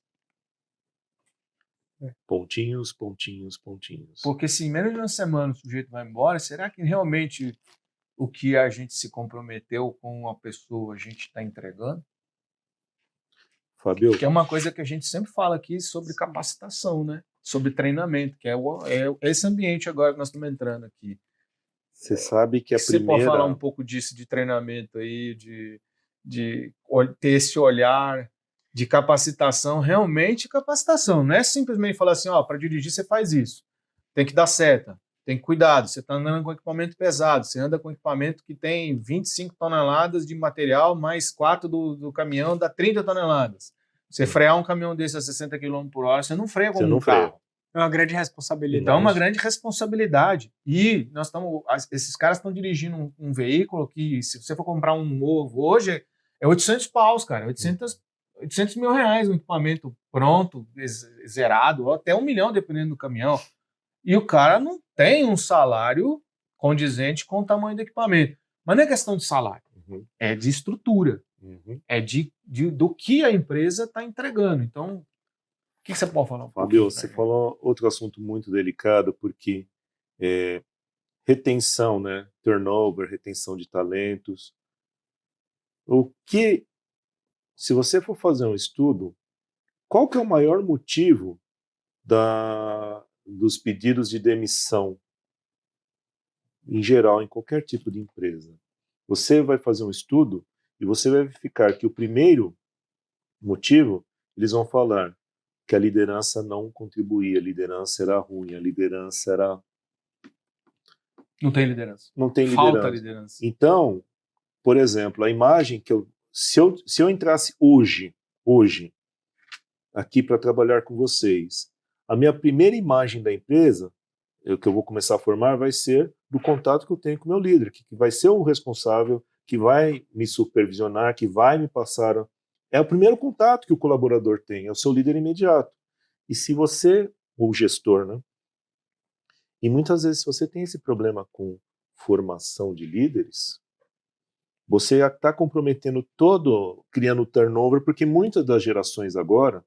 Pontinhos, pontinhos, pontinhos. Porque se em menos de uma semana o sujeito vai embora, será que realmente o que a gente se comprometeu com uma pessoa a gente está entregando? Fábio, Que é uma coisa que a gente sempre fala aqui sobre capacitação, né? Sobre treinamento, que é esse ambiente agora que nós estamos entrando aqui. você sabe que a Você pode falar um primeira... pouco disso de treinamento aí, de ter esse olhar de capacitação, realmente capacitação. Não é simplesmente falar assim, ó, para dirigir você faz isso. Tem que dar seta, tem cuidado. Você está andando com equipamento pesado, você anda com equipamento que tem 25 toneladas de material, mais 4 do caminhão, dá 30 toneladas. Você frear um caminhão desse a 60 km por hora, você não freia Você como não um carro. É uma grande responsabilidade. Então, é uma grande responsabilidade. E esses caras estão dirigindo um veículo que, se você for comprar um novo hoje, é 800 paus, cara. 800 mil reais um equipamento pronto, zerado, ou até 1 milhão, dependendo do caminhão. E o cara não tem um salário condizente com o tamanho do equipamento. Mas não é questão de salário, Uhum, é de estrutura, uhum. é do que a empresa está entregando. Então, o que você pode falar um pouco? Fábio, você falou outro assunto muito delicado, porque retenção, né? Turnover, retenção de talentos. O que, se você for fazer um estudo, qual que é o maior motivo dos pedidos de demissão, em geral, em qualquer tipo de empresa? Você vai fazer um estudo e você vai verificar que o primeiro motivo, eles vão falar que a liderança não contribuía, a liderança era ruim, a liderança era... Não tem liderança. Não tem Falta liderança. liderança. Então, por exemplo, a imagem que se eu entrasse hoje, aqui para trabalhar com vocês, a minha primeira imagem da empresa, que eu vou começar a formar, vai ser do contato que eu tenho com o meu líder, que vai ser o responsável, que vai me supervisionar, que vai me passar... É o primeiro contato que o colaborador tem, é o seu líder imediato. E se você, o gestor, né? E muitas vezes, se você tem esse problema com formação de líderes, você está comprometendo todo, criando turnover, porque muitas das gerações agora,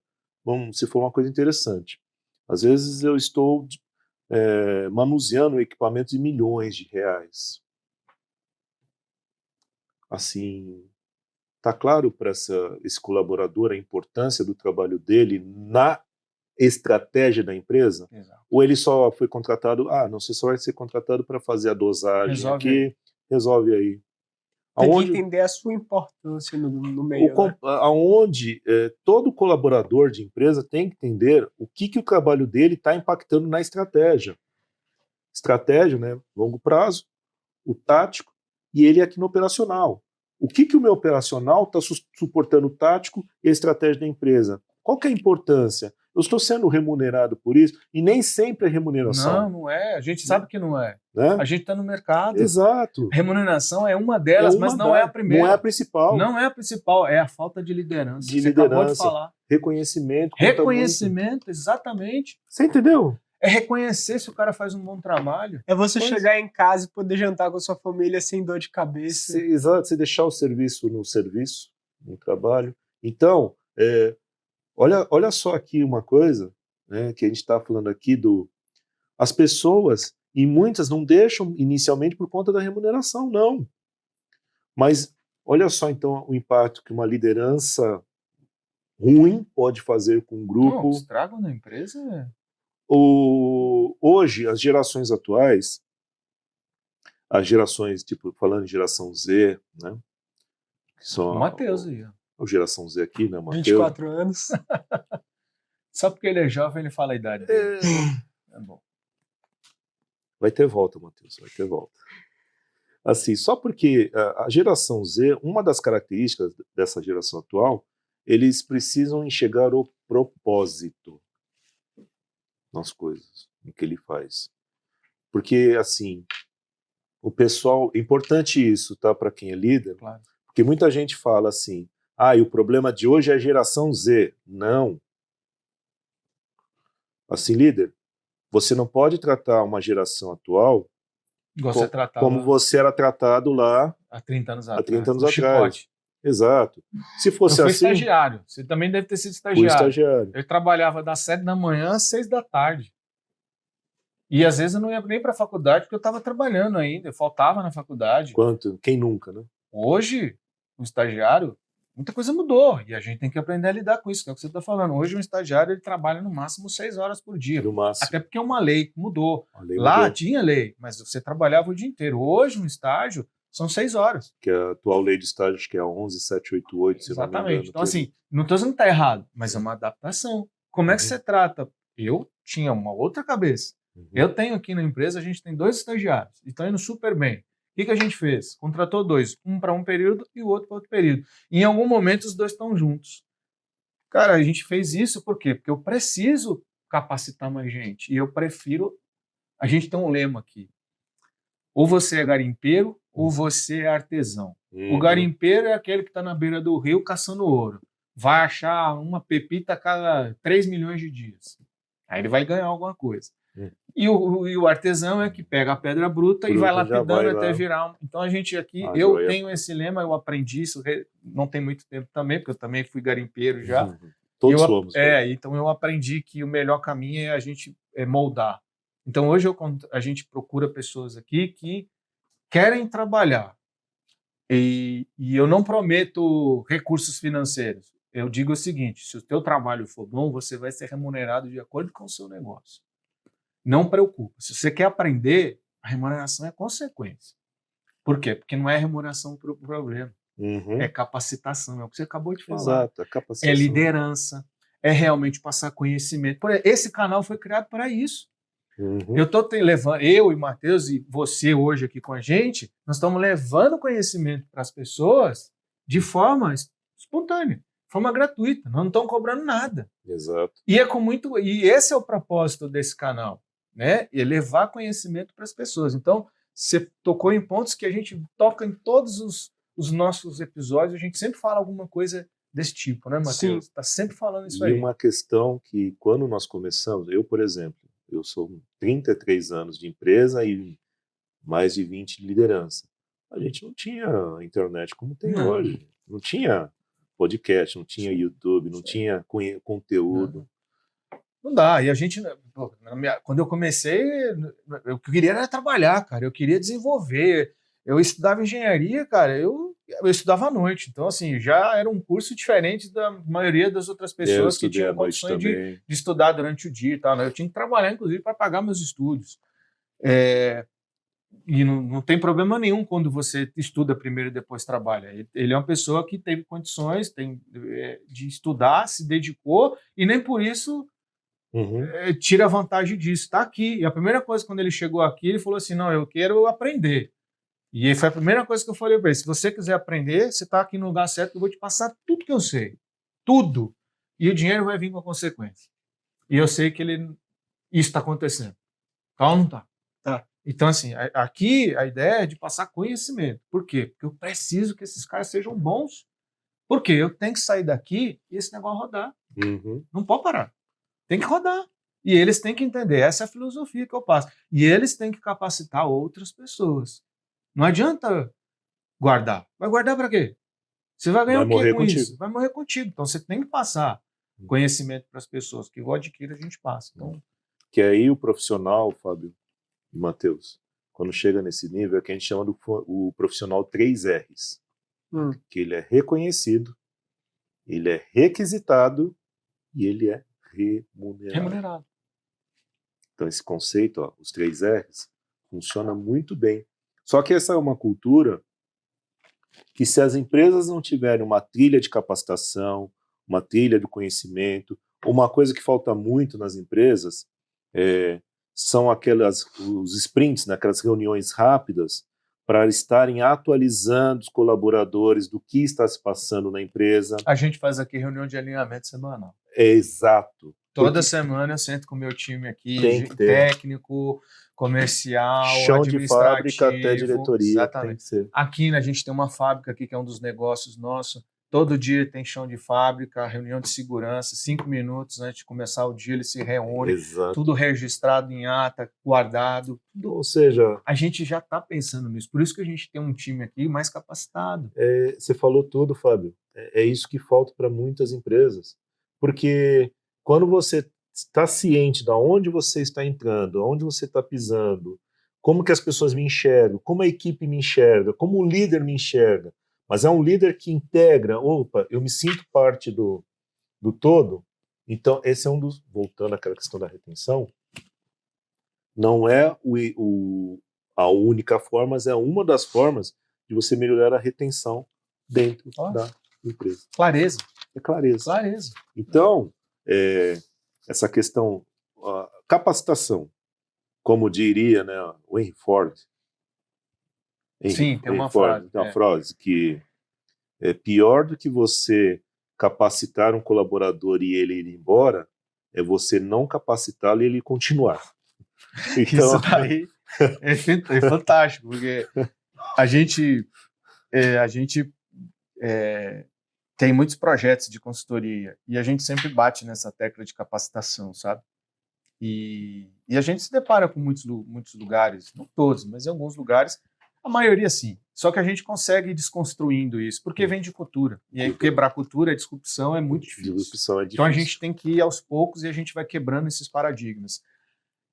se for uma coisa interessante, às vezes eu estou manuseando equipamentos de milhões de reais. Assim, tá claro para esse colaborador a importância do trabalho dele na estratégia da empresa? Exato. Ou ele só foi contratado, não, você só vai ser contratado para fazer a dosagem Resolve aqui, aí. Resolve aí. Tem Aonde, que entender a sua importância no meio. Né? aonde todo colaborador de empresa tem que entender o que o trabalho dele está impactando na estratégia. Estratégia, né, longo prazo, o tático, e ele aqui no operacional. O que o meu operacional está suportando o tático e a estratégia da empresa? Qual que é a importância? Eu estou sendo remunerado por isso? E nem sempre é remuneração. Não é. A gente sabe que não é. Né? A gente está no mercado. Exato. Remuneração é uma delas, mas não é a primeira. Não é a principal. Não é a principal, é a falta de liderança. De Você liderança, acabou de falar. Reconhecimento. Reconhecimento, exatamente. Você entendeu? É reconhecer se o cara faz um bom trabalho. É você chegar em casa e poder jantar com a sua família sem dor de cabeça. Exato, você deixar o serviço, no trabalho. Então, olha só aqui uma coisa, né, que a gente está falando aqui as pessoas, e muitas não deixam inicialmente por conta da remuneração, não. Mas olha só então o impacto que uma liderança ruim pode fazer com um grupo. Não, estrago na empresa. Hoje, as gerações atuais, as gerações, tipo, falando em geração Z, né? Que são O Matheus aí. A geração Z aqui, né, Matheus? 24 anos. Só porque ele é jovem, ele fala a idade dele. É bom. Vai ter volta, Matheus, vai ter volta. Assim, só porque a geração Z, uma das características dessa geração atual, eles precisam enxergar o propósito nas coisas, no que ele faz. Porque, assim, o pessoal... Importante isso, tá, para quem é líder, Claro. porque muita gente fala assim, e o problema de hoje é a geração Z. Não. Assim, líder, você não pode tratar uma geração atual Você tratava como você era tratado lá há 30 anos há atrás. 30 anos no atrás. chicote. Exato. Se fosse Eu fui assim, estagiário. Você também deve ter sido fui estagiário. estagiário. Eu trabalhava das 7 da manhã às 6 da tarde. E às vezes eu não ia nem para a faculdade porque eu estava trabalhando ainda. Eu faltava na faculdade. Quem nunca, né? Hoje, um estagiário, muita coisa mudou. E a gente tem que aprender a lidar com isso, que é o que você está falando. Hoje, um estagiário ele trabalha no máximo 6 horas por dia. No máximo. Até porque é uma lei que mudou. A lei Lá mudou. tinha lei, mas você trabalhava o dia inteiro. Hoje, um estágio são 6 horas. Que a atual lei de estágio, acho que é a 11788, se eu não me Exatamente. engano. Então, assim, não estou dizendo que está errado, mas é uma adaptação. Como é que Uhum. você trata? Eu tinha uma outra cabeça. Uhum. Eu tenho aqui na empresa, a gente tem 2 estagiários e estão indo super bem. O que a gente fez? Contratou 2, um para um período e o outro para outro período. E em algum momento os 2 estão juntos. Cara, a gente fez isso por quê? Porque eu preciso capacitar mais gente. E eu prefiro. A gente tem um lema aqui. Ou você é garimpeiro, ou você é artesão. O garimpeiro é aquele que está na beira do rio caçando ouro. Vai achar uma pepita a cada 3 milhões de dias. Aí ele vai ganhar alguma coisa. E o artesão é que pega a pedra bruta e vai lapidando até virar. Então a gente aqui, eu tenho esse lema, eu aprendi isso, não tem muito tempo também, porque eu também fui garimpeiro já. Todos somos. Então eu aprendi que o melhor caminho é a gente moldar. Então hoje a gente procura pessoas aqui que querem trabalhar. E eu não prometo recursos financeiros. Eu digo o seguinte, se o teu trabalho for bom, você vai ser remunerado de acordo com o seu negócio. Não preocupa. Se você quer aprender, a remuneração é consequência. Por quê? Porque não é remuneração para o problema. É capacitação, é o que você acabou de falar. Exato, a capacitação. É liderança, é realmente passar conhecimento. Esse canal foi criado para isso. Eu estou levando, eu e Matheus e você hoje aqui com a gente, nós estamos levando conhecimento para as pessoas de forma espontânea, de forma gratuita. Nós não estamos cobrando nada. Exato. E esse é o propósito desse canal, né? É levar conhecimento para as pessoas. Então, você tocou em pontos que a gente toca em todos os nossos episódios. A gente sempre fala alguma coisa desse tipo, né, Matheus? Está sempre falando isso aí. E uma questão que, quando nós começamos, eu, por exemplo, eu sou 33 anos de empresa e mais de 20 de liderança. A gente não tinha internet como tem hoje. Não tinha podcast, não tinha YouTube, não tinha conteúdo. Não dá. E a gente, quando eu comecei, eu queria era trabalhar, cara. Eu queria desenvolver. Eu estudava engenharia, cara. Eu estudava à noite. Então, assim, já era um curso diferente da maioria das outras pessoas que tinham condições de estudar durante o dia e tal, né? Eu tinha que trabalhar, inclusive, para pagar meus estudos. E não tem problema nenhum quando você estuda primeiro e depois trabalha. Ele é uma pessoa que teve condições de estudar, se dedicou, e nem por isso tira vantagem disso. Está aqui. E a primeira coisa, quando ele chegou aqui, ele falou assim, não, eu quero aprender. E foi a primeira coisa que eu falei para ele, se você quiser aprender, você está aqui no lugar certo, eu vou te passar tudo que eu sei. Tudo. E o dinheiro vai vir com a consequência. E eu sei que isso está acontecendo. Então, não está. Tá. Então, assim, aqui a ideia é de passar conhecimento. Por quê? Porque eu preciso que esses caras sejam bons. Por quê? Eu tenho que sair daqui e esse negócio rodar. Não pode parar. Tem que rodar. E eles têm que entender. Essa é a filosofia que eu passo. E eles têm que capacitar outras pessoas. Não adianta guardar. Vai guardar para quê? Você vai ganhar o quê com isso? Vai morrer contigo. Então, você tem que passar conhecimento para as pessoas. Que igual adquire, a gente passa. Então, que aí o profissional, Fábio e Matheus, quando chega nesse nível, é que a gente chama o profissional 3 R's. Que ele é reconhecido, ele é requisitado e ele é remunerado. Então esse conceito, os 3 R's, funciona muito bem. Só que essa é uma cultura que, se as empresas não tiverem uma trilha de capacitação, uma trilha de conhecimento, uma coisa que falta muito nas empresas são os sprints, né, aquelas reuniões rápidas, para estarem atualizando os colaboradores do que está se passando na empresa. A gente faz aqui reunião de alinhamento semanal. Exato. Toda semana eu sento com o meu time aqui, técnico, comercial, chão administrativo. De fábrica até diretoria. Exatamente. Tem que ser. Aqui a gente tem uma fábrica aqui que é um dos negócios nossos. Todo dia tem chão de fábrica, reunião de segurança, 5 minutos antes de começar o dia, eles se reúnem, Exato. tudo registrado em ata, guardado. Ou seja, A gente já está pensando nisso. Por isso que a gente tem um time aqui mais capacitado. você falou tudo, Fábio. É isso que falta para muitas empresas. Porque quando você está ciente de onde você está entrando, onde você está pisando, como que as pessoas me enxergam, como a equipe me enxerga, como o líder me enxerga, mas é um líder que integra, opa, eu me sinto parte do todo. Então, esse é um dos, voltando àquela questão da retenção, não é a única forma, mas é uma das formas de você melhorar a retenção dentro da empresa. Clareza. É clareza. Clareza. Então, essa questão, a capacitação, como diria, né, o Henry Ford. Sim, tem uma frase. Tem uma frase que é pior do que você capacitar um colaborador e ele ir embora, é você não capacitá-lo e ele continuar. Então, isso daí é fantástico, porque a gente tem muitos projetos de consultoria e a gente sempre bate nessa tecla de capacitação, sabe? E a gente se depara com muitos lugares, não todos, mas em alguns lugares, a maioria sim. Só que a gente consegue ir desconstruindo isso, porque vem de cultura. E aí quebrar cultura, a disrupção é muito difícil. Então a gente tem que ir aos poucos e a gente vai quebrando esses paradigmas.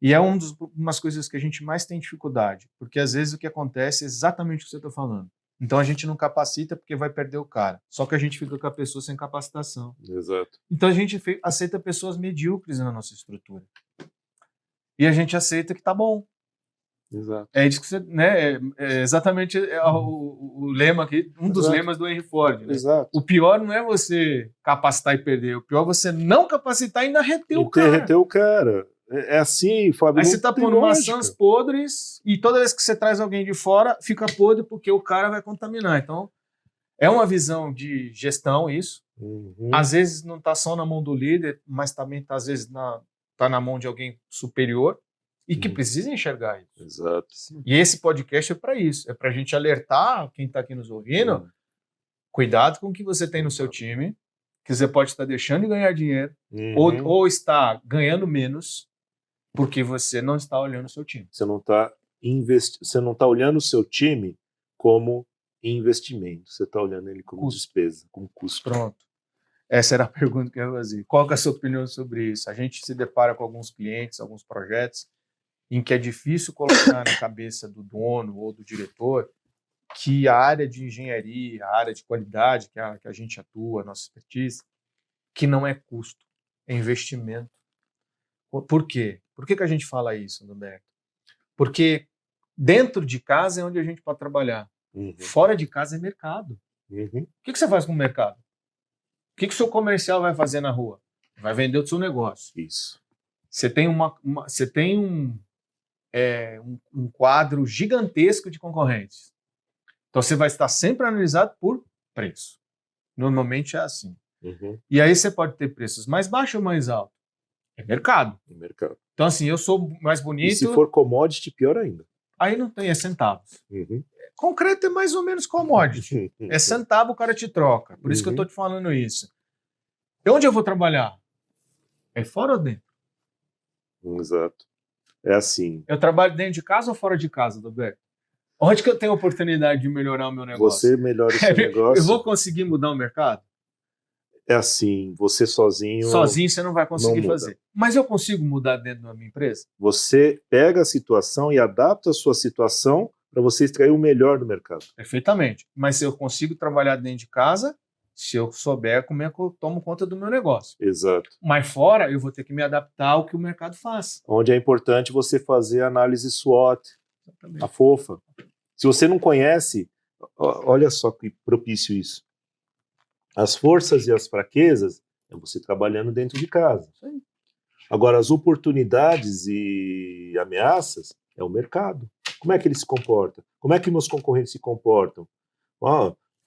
E é umas coisas que a gente mais tem dificuldade, porque às vezes o que acontece é exatamente o que você está falando. Então a gente não capacita porque vai perder o cara. Só que a gente fica com a pessoa sem capacitação. Exato. Então a gente aceita pessoas medíocres na nossa estrutura. E a gente aceita que tá bom. Exato. É isso que você, né? É exatamente o lema aqui, dos lemas do Henry Ford. Né? Exato. O pior não é você capacitar e perder, o pior é você não capacitar e ainda reter o cara. Reter o cara. É assim, Fábio. Aí você tá pondo maçãs podres e toda vez que você traz alguém de fora, fica podre porque o cara vai contaminar. Então, é uma visão de gestão isso. Às vezes não tá só na mão do líder, mas também às vezes tá na mão de alguém superior e que precisa enxergar isso. Exato. E esse podcast é para isso. É para a gente alertar quem está aqui nos ouvindo. Cuidado com o que você tem no seu time, que você pode estar deixando de ganhar dinheiro ou está ganhando menos porque você não está olhando o seu time. Você não está olhando o seu time como investimento. Você está olhando ele como despesa, como custo. Pronto. Essa era a pergunta que eu ia fazer. Qual que é a sua opinião sobre isso? A gente se depara com alguns clientes, alguns projetos, em que é difícil colocar na cabeça do dono ou do diretor que a área de engenharia, a área de qualidade que a gente atua, a nossa expertise, que não é custo, é investimento. Por quê? Por que a gente fala isso, Humberto? Porque dentro de casa é onde a gente pode trabalhar. Fora de casa é mercado. O que você faz com o mercado? O que o seu comercial vai fazer na rua? Vai vender o seu negócio. Isso. Você tem um quadro gigantesco de concorrentes. Então você vai estar sempre analisado por preço. Normalmente é assim. E aí você pode ter preços mais baixos ou mais altos. É mercado. Então assim, eu sou mais bonito. E se for commodity, pior ainda. Aí não tem, é centavos. Concreto é mais ou menos commodity. É centavo, o cara te troca. Por isso que eu estou te falando isso. E onde eu vou trabalhar? É fora ou dentro? Exato. É assim. Eu trabalho dentro de casa ou fora de casa, Roberto? Onde que eu tenho a oportunidade de melhorar o meu negócio? Você melhora o seu negócio. Eu vou conseguir mudar o mercado? É assim, você sozinho... Sozinho você não vai conseguir fazer. Mas eu consigo mudar dentro da minha empresa? Você pega a situação e adapta a sua situação para você extrair o melhor do mercado. Perfeitamente. Mas eu consigo trabalhar dentro de casa se eu souber como é que eu tomo conta do meu negócio. Exato. Mas fora, eu vou ter que me adaptar ao que o mercado faz. Onde é importante você fazer a análise SWOT, a fofa. Se você não conhece, olha só que propício isso. As forças e as fraquezas é você trabalhando dentro de casa. Agora, as oportunidades e ameaças é o mercado. Como é que ele se comporta? Como é que meus concorrentes se comportam?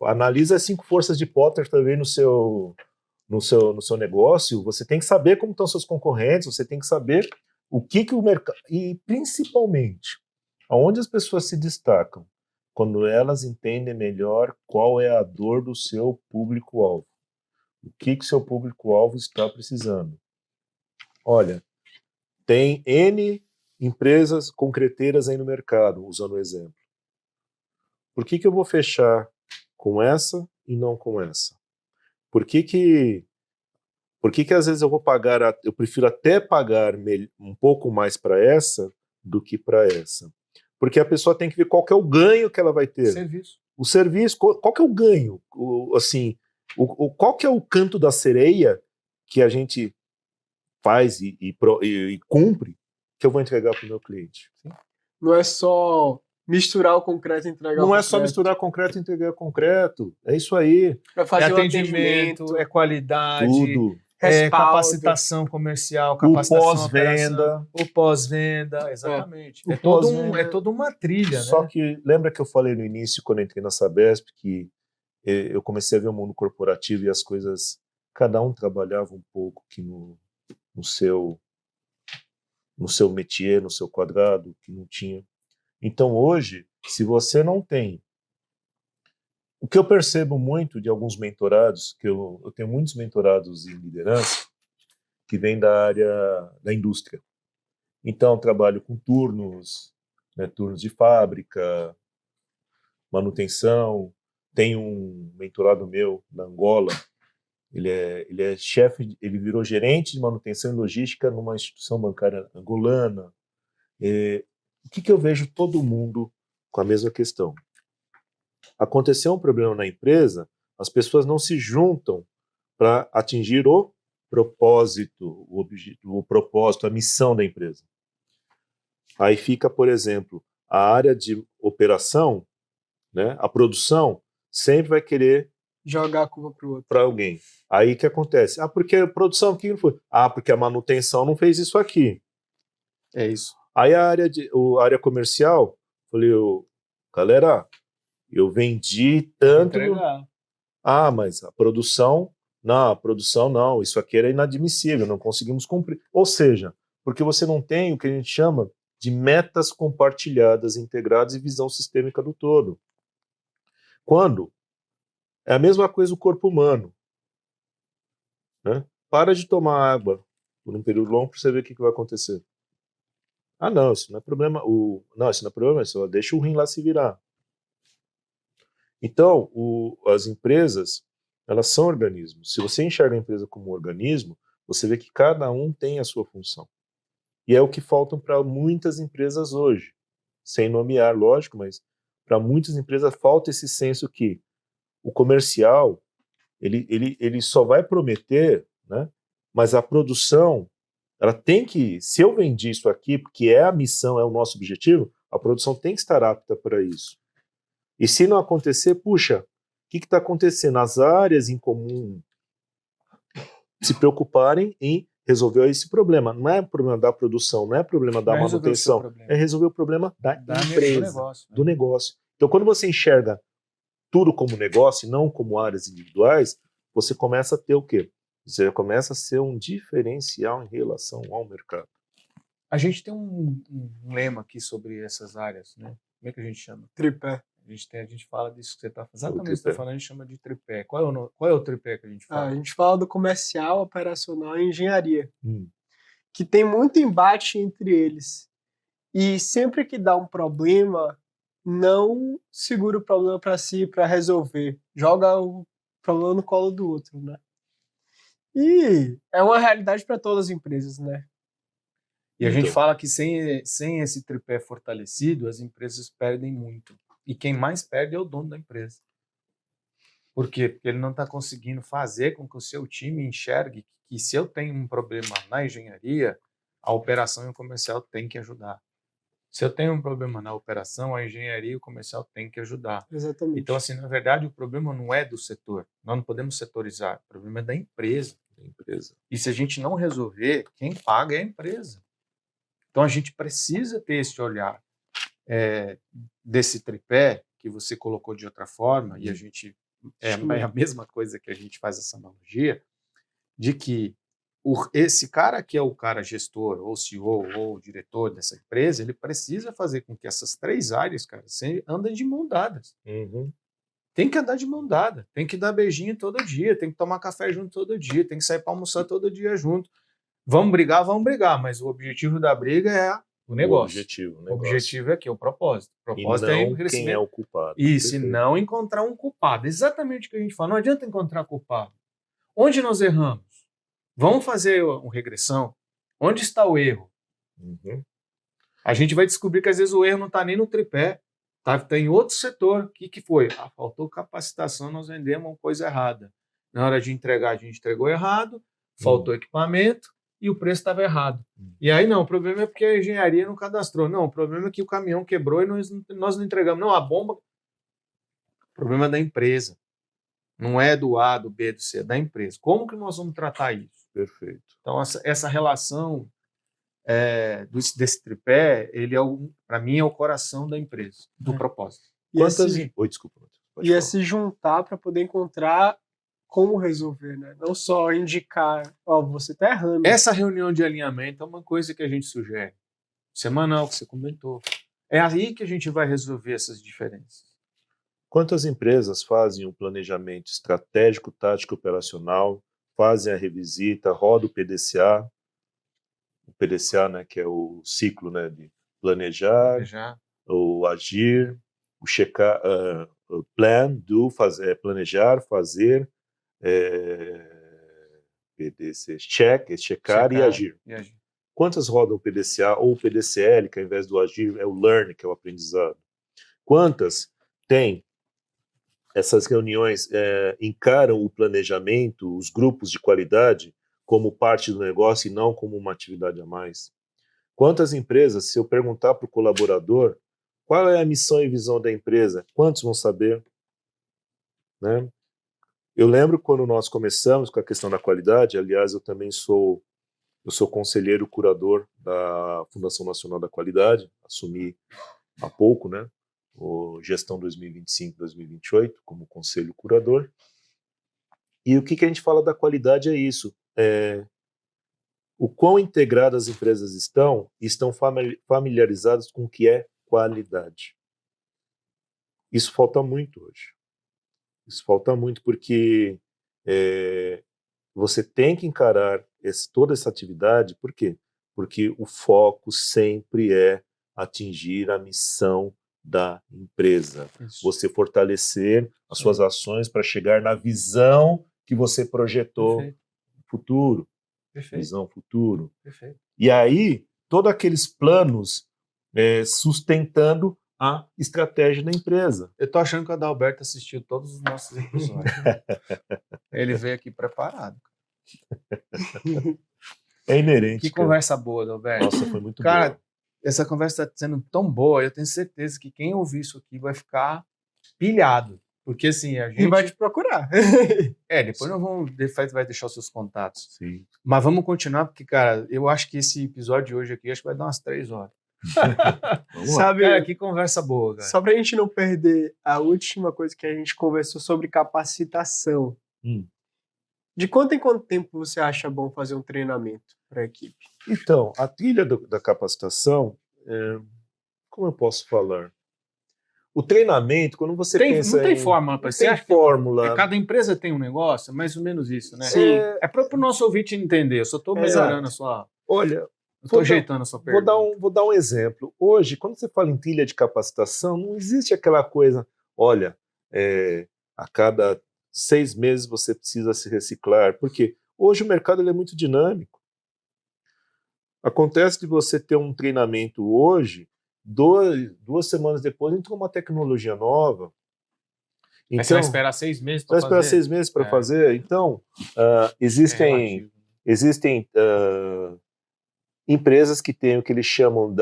Analisa as 5 forças de Potter também no seu negócio. Você tem que saber como estão seus concorrentes, você tem que saber o que o mercado... E, principalmente, aonde as pessoas se destacam. quando elas entendem melhor qual é a dor do seu público-alvo. O que que seu público-alvo está precisando. Olha, tem N empresas concreteiras aí no mercado, usando o exemplo. Por que que eu vou fechar com essa e não com essa? Por que que às vezes eu vou pagar, eu prefiro até pagar um pouco mais para essa do que para essa? Porque a pessoa tem que ver qual que é o ganho que ela vai ter. Serviço. O serviço, qual que é o ganho? Qual que é o canto da sereia que a gente faz e cumpre que eu vou entregar para o meu cliente? Não é só misturar o concreto e entregar o Não é concreto. só misturar concreto e entregar concreto. É isso aí. É fazer o atendimento, é qualidade, Tudo. é respaldo. capacitação comercial, O capacitação pós-venda. operação, o pós-venda, exatamente. O É pós-venda. toda uma trilha, Só né? que lembra que eu falei no início, quando eu entrei na Sabesp, que eu comecei a ver o mundo corporativo e as coisas, cada um trabalhava um pouco que no seu métier, no seu quadrado, que não tinha. Então hoje, se você não tem, o que eu percebo muito de alguns mentorados, que eu tenho muitos mentorados em liderança, que vêm da área da indústria. Então, trabalho com turnos, né, turnos de fábrica, manutenção. Tem um mentorado meu na Angola, ele é chefe, ele virou gerente de manutenção e logística numa instituição bancária angolana. O que eu vejo todo mundo com a mesma questão? Aconteceu um problema na empresa, as pessoas não se juntam para atingir o propósito, o propósito, a missão da empresa. Aí fica, por exemplo, a área de operação, né, a produção, sempre vai querer Jogar a culpa pro outro. para alguém. Aí o que acontece? Porque a produção, o que não foi? Porque a manutenção não fez isso aqui. É isso. Aí a área comercial, falei, galera, eu vendi tanto. Entregar. Mas a produção não, isso aqui era inadmissível, não conseguimos cumprir. Ou seja, porque você não tem o que a gente chama de metas compartilhadas, integradas e visão sistêmica do todo. Quando? É a mesma coisa o corpo humano. Né? Para de tomar água por um período longo para você ver o que vai acontecer. Não, isso não é problema. Não, isso não é problema, só deixa o rim lá se virar. Então, as empresas, elas são organismos. Se você enxerga a empresa como um organismo, você vê que cada um tem a sua função. E é o que falta para muitas empresas hoje. Sem nomear, lógico, mas para muitas empresas falta esse senso que o comercial, ele só vai prometer, né? Mas a produção, ela tem que, se eu vendi isso aqui, porque é a missão, é o nosso objetivo, a produção tem que estar apta para isso. E se não acontecer, puxa, o que está acontecendo? As áreas em comum se preocuparem em resolver esse problema. Não é problema da produção, não é problema da manutenção, é resolver o problema da empresa, do negócio. Então, quando você enxerga tudo como negócio e não como áreas individuais, você começa a ter o quê? Você começa a ser um diferencial em relação ao mercado. A gente tem um lema aqui sobre essas áreas, né? Como é que a gente chama? Tripé. A gente fala disso que você está exatamente o que você está falando, a gente chama de tripé. Qual é o tripé que a gente fala? A gente fala do comercial, operacional e engenharia, que tem muito embate entre eles. E sempre que dá um problema, não segura o problema para si, para resolver. Joga o problema no colo do outro, né? E é uma realidade para todas as empresas, né? E a gente fala que sem esse tripé fortalecido, as empresas perdem muito. E quem mais perde é o dono da empresa. Por quê? Porque ele não está conseguindo fazer com que o seu time enxergue que se eu tenho um problema na engenharia, a operação e o comercial têm que ajudar. Se eu tenho um problema na operação, a engenharia e o comercial têm que ajudar. Exatamente. Então, assim, na verdade, o problema não é do setor. Nós não podemos setorizar. O problema é da empresa. E se a gente não resolver, quem paga é a empresa. Então, a gente precisa ter esse olhar desse tripé que você colocou de outra forma, e a gente é a mesma coisa que a gente faz essa analogia, de que esse cara que é o cara gestor, ou CEO, ou diretor dessa empresa, ele precisa fazer com que essas 3 áreas, cara, andem de mão dadas. Uhum. Tem que andar de mão dada, tem que dar beijinho todo dia, tem que tomar café junto todo dia, tem que sair para almoçar todo dia junto. Vamos brigar, mas o objetivo da briga é o negócio. O O objetivo é aqui, o propósito. O E propósito não é quem é crescimento. o culpado. E se Perfeito. não encontrar um culpado. Exatamente o que a gente fala. Não adianta encontrar culpado. Onde nós erramos? Vamos fazer uma regressão. Onde está o erro? Uhum. A gente vai descobrir que às vezes o erro não está nem no tripé. Tá em outro setor. O que foi? Faltou capacitação, nós vendemos uma coisa errada. Na hora de entregar, a gente entregou errado, faltou equipamento e o preço estava errado. E aí, não, o problema é porque a engenharia não cadastrou. Não, o problema é que o caminhão quebrou e nós não entregamos. Não, a bomba... O problema é da empresa. Não é do A, do B, do C, é da empresa. Como que nós vamos tratar isso? Perfeito. Então, essa relação desse tripé, ele para mim, é o coração da empresa, do propósito. Oi, desculpa. E se juntar para poder encontrar como resolver, né? Não só indicar, você está errando. Essa reunião de alinhamento é uma coisa que a gente sugere. Semanal, que você comentou. É aí que a gente vai resolver essas diferenças. Quantas empresas fazem um planejamento estratégico, tático, operacional, fazem a revisita, roda o PDCA, né, que é o ciclo, né, de planejar, o agir, o checar, o plan, do, fazer, planejar, fazer, PDC, checar e agir. Quantas rodam o PDCA ou o PDCL, que ao invés do agir é o learn, que é o aprendizado? Quantas tem essas reuniões, encaram o planejamento, os grupos de qualidade, como parte do negócio e não como uma atividade a mais? Quantas empresas, se eu perguntar para o colaborador qual é a missão e visão da empresa, quantos vão saber? Né? Eu lembro quando nós começamos com a questão da qualidade, aliás, eu também sou conselheiro curador da Fundação Nacional da Qualidade, assumi há pouco, né? O Gestão 2025-2028 como conselho curador. E o que a gente fala da qualidade é isso, o quão integradas as empresas estão familiarizadas com o que é qualidade. Isso falta muito hoje. Isso falta muito porque você tem que encarar toda essa atividade, por quê? Porque o foco sempre é atingir a missão da empresa. Isso. Você fortalecer as suas ações para chegar na visão que você projetou. Perfeito. Futuro. Perfeito. Visão futuro. Perfeito. E aí, todos aqueles planos sustentando a estratégia da empresa. Eu tô achando que o Adalberto assistiu todos os nossos episódios. Ele veio aqui preparado. É inerente. Que conversa boa, Adalberto. Nossa, foi muito boa. Cara, essa conversa está sendo tão boa, eu tenho certeza que quem ouvir isso aqui vai ficar pilhado. Porque assim, a gente... E vai te procurar. Depois nós vamos... vai deixar os seus contatos. Sim. Mas vamos continuar, porque, cara, eu acho que esse episódio de hoje aqui, acho que vai dar umas 3 horas. Sabe, cara, que conversa boa, cara. Só pra gente não perder a última coisa que a gente conversou sobre capacitação. De quanto em quanto tempo você acha bom fazer um treinamento para a equipe? Então, a trilha da capacitação, como eu posso falar? O treinamento, quando você pensa não tem fórmula para ser. Tem fórmula. Cada empresa tem um negócio, é mais ou menos isso, né? Sim. É para o nosso ouvinte entender. Eu só estou melhorando a sua... Olha, estou ajeitando a sua pergunta. Vou dar um exemplo. Hoje, quando você fala em trilha de capacitação, não existe aquela coisa, olha, a cada 6 meses você precisa se reciclar. Por quê? Hoje o mercado ele é muito dinâmico. Acontece de você ter um treinamento hoje, 2 semanas depois entrou uma tecnologia nova. Então, mas você vai esperar 6 meses para fazer? Vai esperar 6 meses para fazer. Então, existem empresas que têm o que eles chamam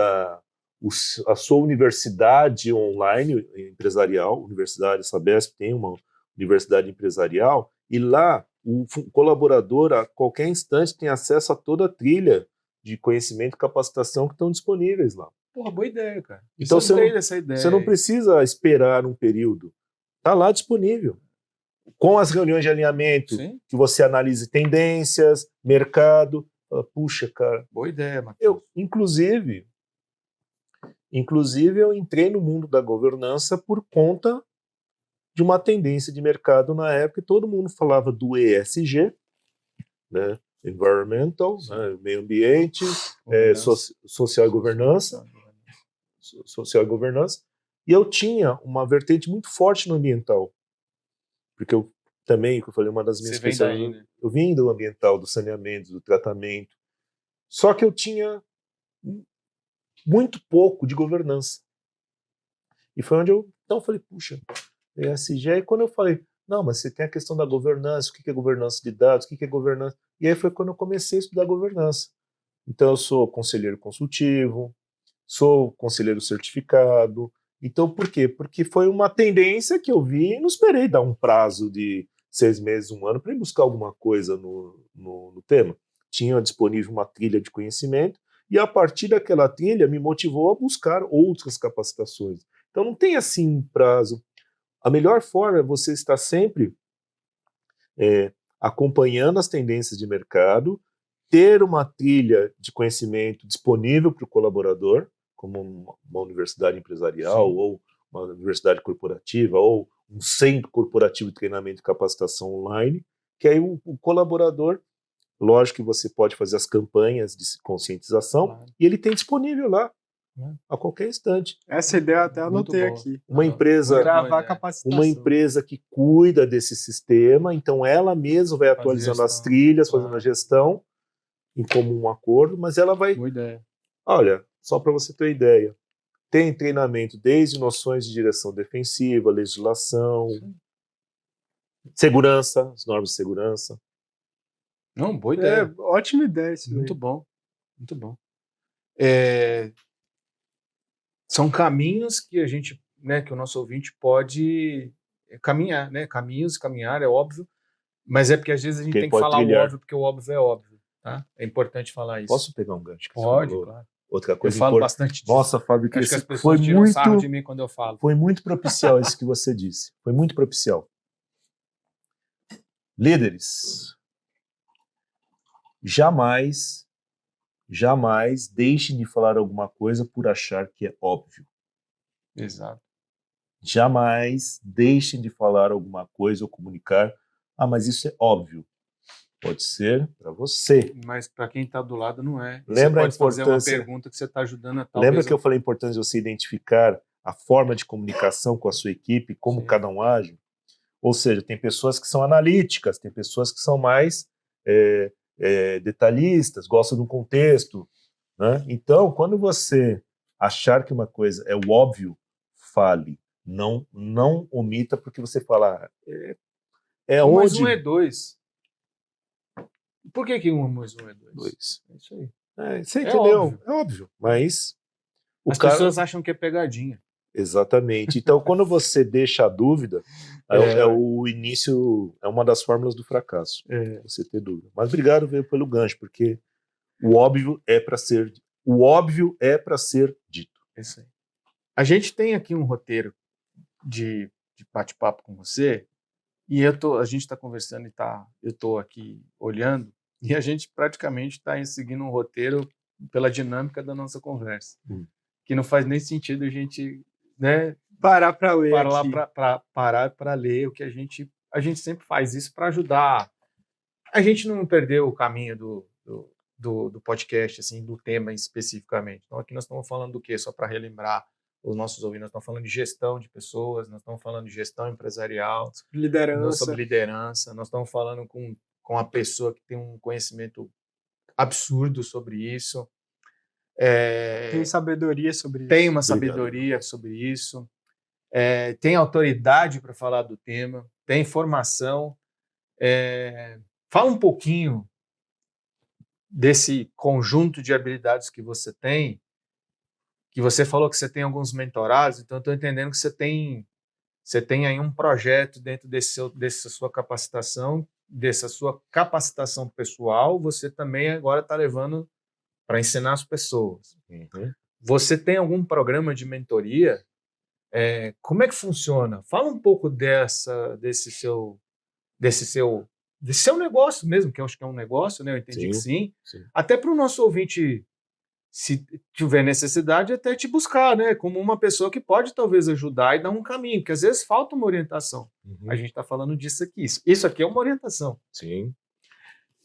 a sua universidade online empresarial, Universidade Sabesp tem uma universidade empresarial, e lá o colaborador a qualquer instante tem acesso a toda a trilha de conhecimento e capacitação que estão disponíveis lá. Porra, boa ideia, cara. Então você não precisa esperar um período. Está lá disponível. com as reuniões de alinhamento, Sim. que você analise tendências, mercado. Puxa, cara. Boa ideia, Matheus. Inclusive, eu entrei no mundo da governança por conta de uma tendência de mercado na época, e todo mundo falava do ESG, né? Environmental, né? Meio ambiente, social e governança, e eu tinha uma vertente muito forte no ambiental, porque eu também, que eu falei, uma das minhas especialidades, né? Eu vim do ambiental, do saneamento, do tratamento, só que eu tinha muito pouco de governança, e foi onde eu então falei, puxa, ESG, e quando eu falei, não, mas você tem a questão da governança, o que é governança de dados, o que é governança, e aí foi quando eu comecei a estudar governança. Então eu sou conselheiro consultivo, sou conselheiro certificado. Então por quê? Porque foi uma tendência que eu vi e não esperei dar um prazo de 6 meses, 1 ano para ir buscar alguma coisa no tema. Tinha disponível uma trilha de conhecimento e a partir daquela trilha me motivou a buscar outras capacitações. Então não tem assim um prazo. A melhor forma é você estar sempre acompanhando as tendências de mercado, ter uma trilha de conhecimento disponível para o colaborador, como uma universidade empresarial, sim, ou uma universidade corporativa, ou um centro corporativo de treinamento e capacitação online, que aí o colaborador, lógico que você pode fazer as campanhas de conscientização, claro, e ele tem disponível lá, a qualquer instante. Essa ideia eu até anotei aqui. Uma empresa que cuida desse sistema, então ela mesma vai atualizando as trilhas, fazendo a gestão em comum acordo, mas ela vai... Boa ideia. Olha, só para você ter ideia, tem treinamento desde noções de direção defensiva, legislação, sim, segurança, as normas de segurança. Não, boa ideia. Ótima ideia isso. Muito bom, muito bom. São caminhos que a gente, né, que o nosso ouvinte pode caminhar, né? Caminhos, caminhar, é óbvio, mas é porque às vezes a gente tem que falar o óbvio, porque o óbvio é óbvio, tá? É importante falar isso. Posso pegar um gancho? Pode, claro. Outra coisa eu falo bastante disso. Nossa, Fábio, acho que as pessoas tiram sarro de mim quando eu falo. Foi muito propicial isso que você disse. Foi muito propicial. Líderes, jamais deixem de falar alguma coisa por achar que é óbvio. Exato. Jamais deixem de falar alguma coisa ou comunicar, mas isso é óbvio. Pode ser para você. Mas para quem está do lado não é. Lembra você pode fazer uma pergunta que você está ajudando a tal. Lembra que eu falei a importância de você identificar a forma de comunicação com a sua equipe, como sim, cada um age? Ou seja, tem pessoas que são analíticas, tem pessoas que são mais detalhistas, gostam de um contexto, né? Então, quando você achar que uma coisa é o óbvio, fale. Não omita, porque você fala... Mas 1 é 2. Por que 1 mais 1 é 2? É isso aí. Você entendeu? É óbvio. Mas... As pessoas acham que é pegadinha. Exatamente. Então, quando você deixa a dúvida, é o início, é uma das fórmulas do fracasso. Você ter dúvida. Mas obrigado pelo gancho, porque o óbvio é para ser dito. Isso aí. A gente tem aqui um roteiro de bate-papo com você, e a gente está conversando e eu estou aqui olhando, e a gente praticamente está seguindo um roteiro pela dinâmica da nossa conversa. Que não faz nem sentido a gente, né, parar para ler, parar para ler o que a gente sempre faz isso para ajudar a gente não perder o caminho do podcast, assim, do tema especificamente. Então aqui nós estamos falando do quê? Só para relembrar os nossos ouvintes, nós estamos falando de gestão de pessoas, nós estamos falando de gestão empresarial, sobre liderança, nós estamos falando com a pessoa que tem um conhecimento absurdo sobre isso. Tem sabedoria sobre isso. Tem uma sabedoria sobre isso. Tem autoridade para falar do tema. Tem formação. Fala um pouquinho desse conjunto de habilidades que você tem, que você falou que você tem alguns mentorados, então eu estou entendendo que você tem aí um projeto dentro dessa sua capacitação pessoal, você também agora está levando para ensinar as pessoas. Você tem algum programa de mentoria? Como é que funciona? Fala um pouco desse seu desse seu negócio mesmo, que eu acho que é um negócio, né? Eu entendi que sim. Sim. Até para o nosso ouvinte, se tiver necessidade, até te buscar, né? Como uma pessoa que pode talvez ajudar e dar um caminho, porque às vezes falta uma orientação. A gente está falando disso aqui. Isso aqui é uma orientação. Sim.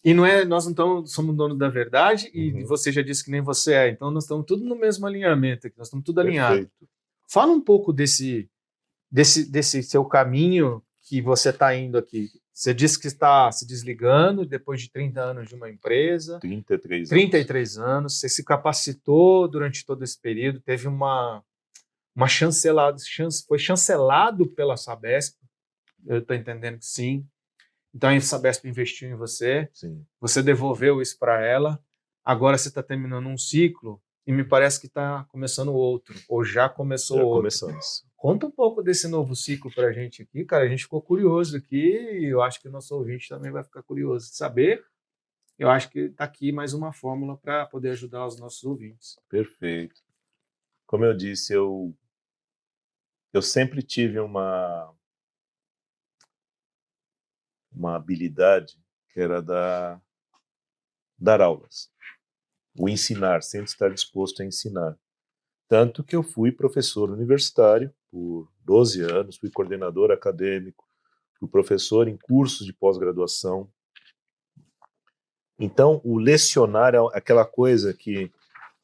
E não é, nós não somos donos da verdade, e você já disse que nem você é, então nós estamos tudo no mesmo alinhamento aqui, nós estamos tudo alinhados. Perfeito. Fala um pouco desse seu caminho que você está indo aqui. Você disse que está se desligando depois de 30 anos de uma empresa. 33 anos. Você se capacitou durante todo esse período, teve uma foi chancelado pela Sabesp. Eu estou entendendo que sim. Então a Sabesp investiu em você. Sim. Você devolveu isso para ela. Agora você está terminando um ciclo e me parece que está começando outro, ou já começou outro. Começamos. Conta um pouco desse novo ciclo para a gente aqui, cara. A gente ficou curioso aqui e eu acho que o nosso ouvinte também vai ficar curioso de saber. Eu acho que está aqui mais uma fórmula para poder ajudar os nossos ouvintes. Perfeito. Como eu disse, eu sempre tive uma habilidade que era dar aulas. O ensinar, sempre estar disposto a ensinar. Tanto que eu fui professor universitário por 12 anos, fui coordenador acadêmico, fui professor em cursos de pós-graduação. Então, o lecionar é aquela coisa que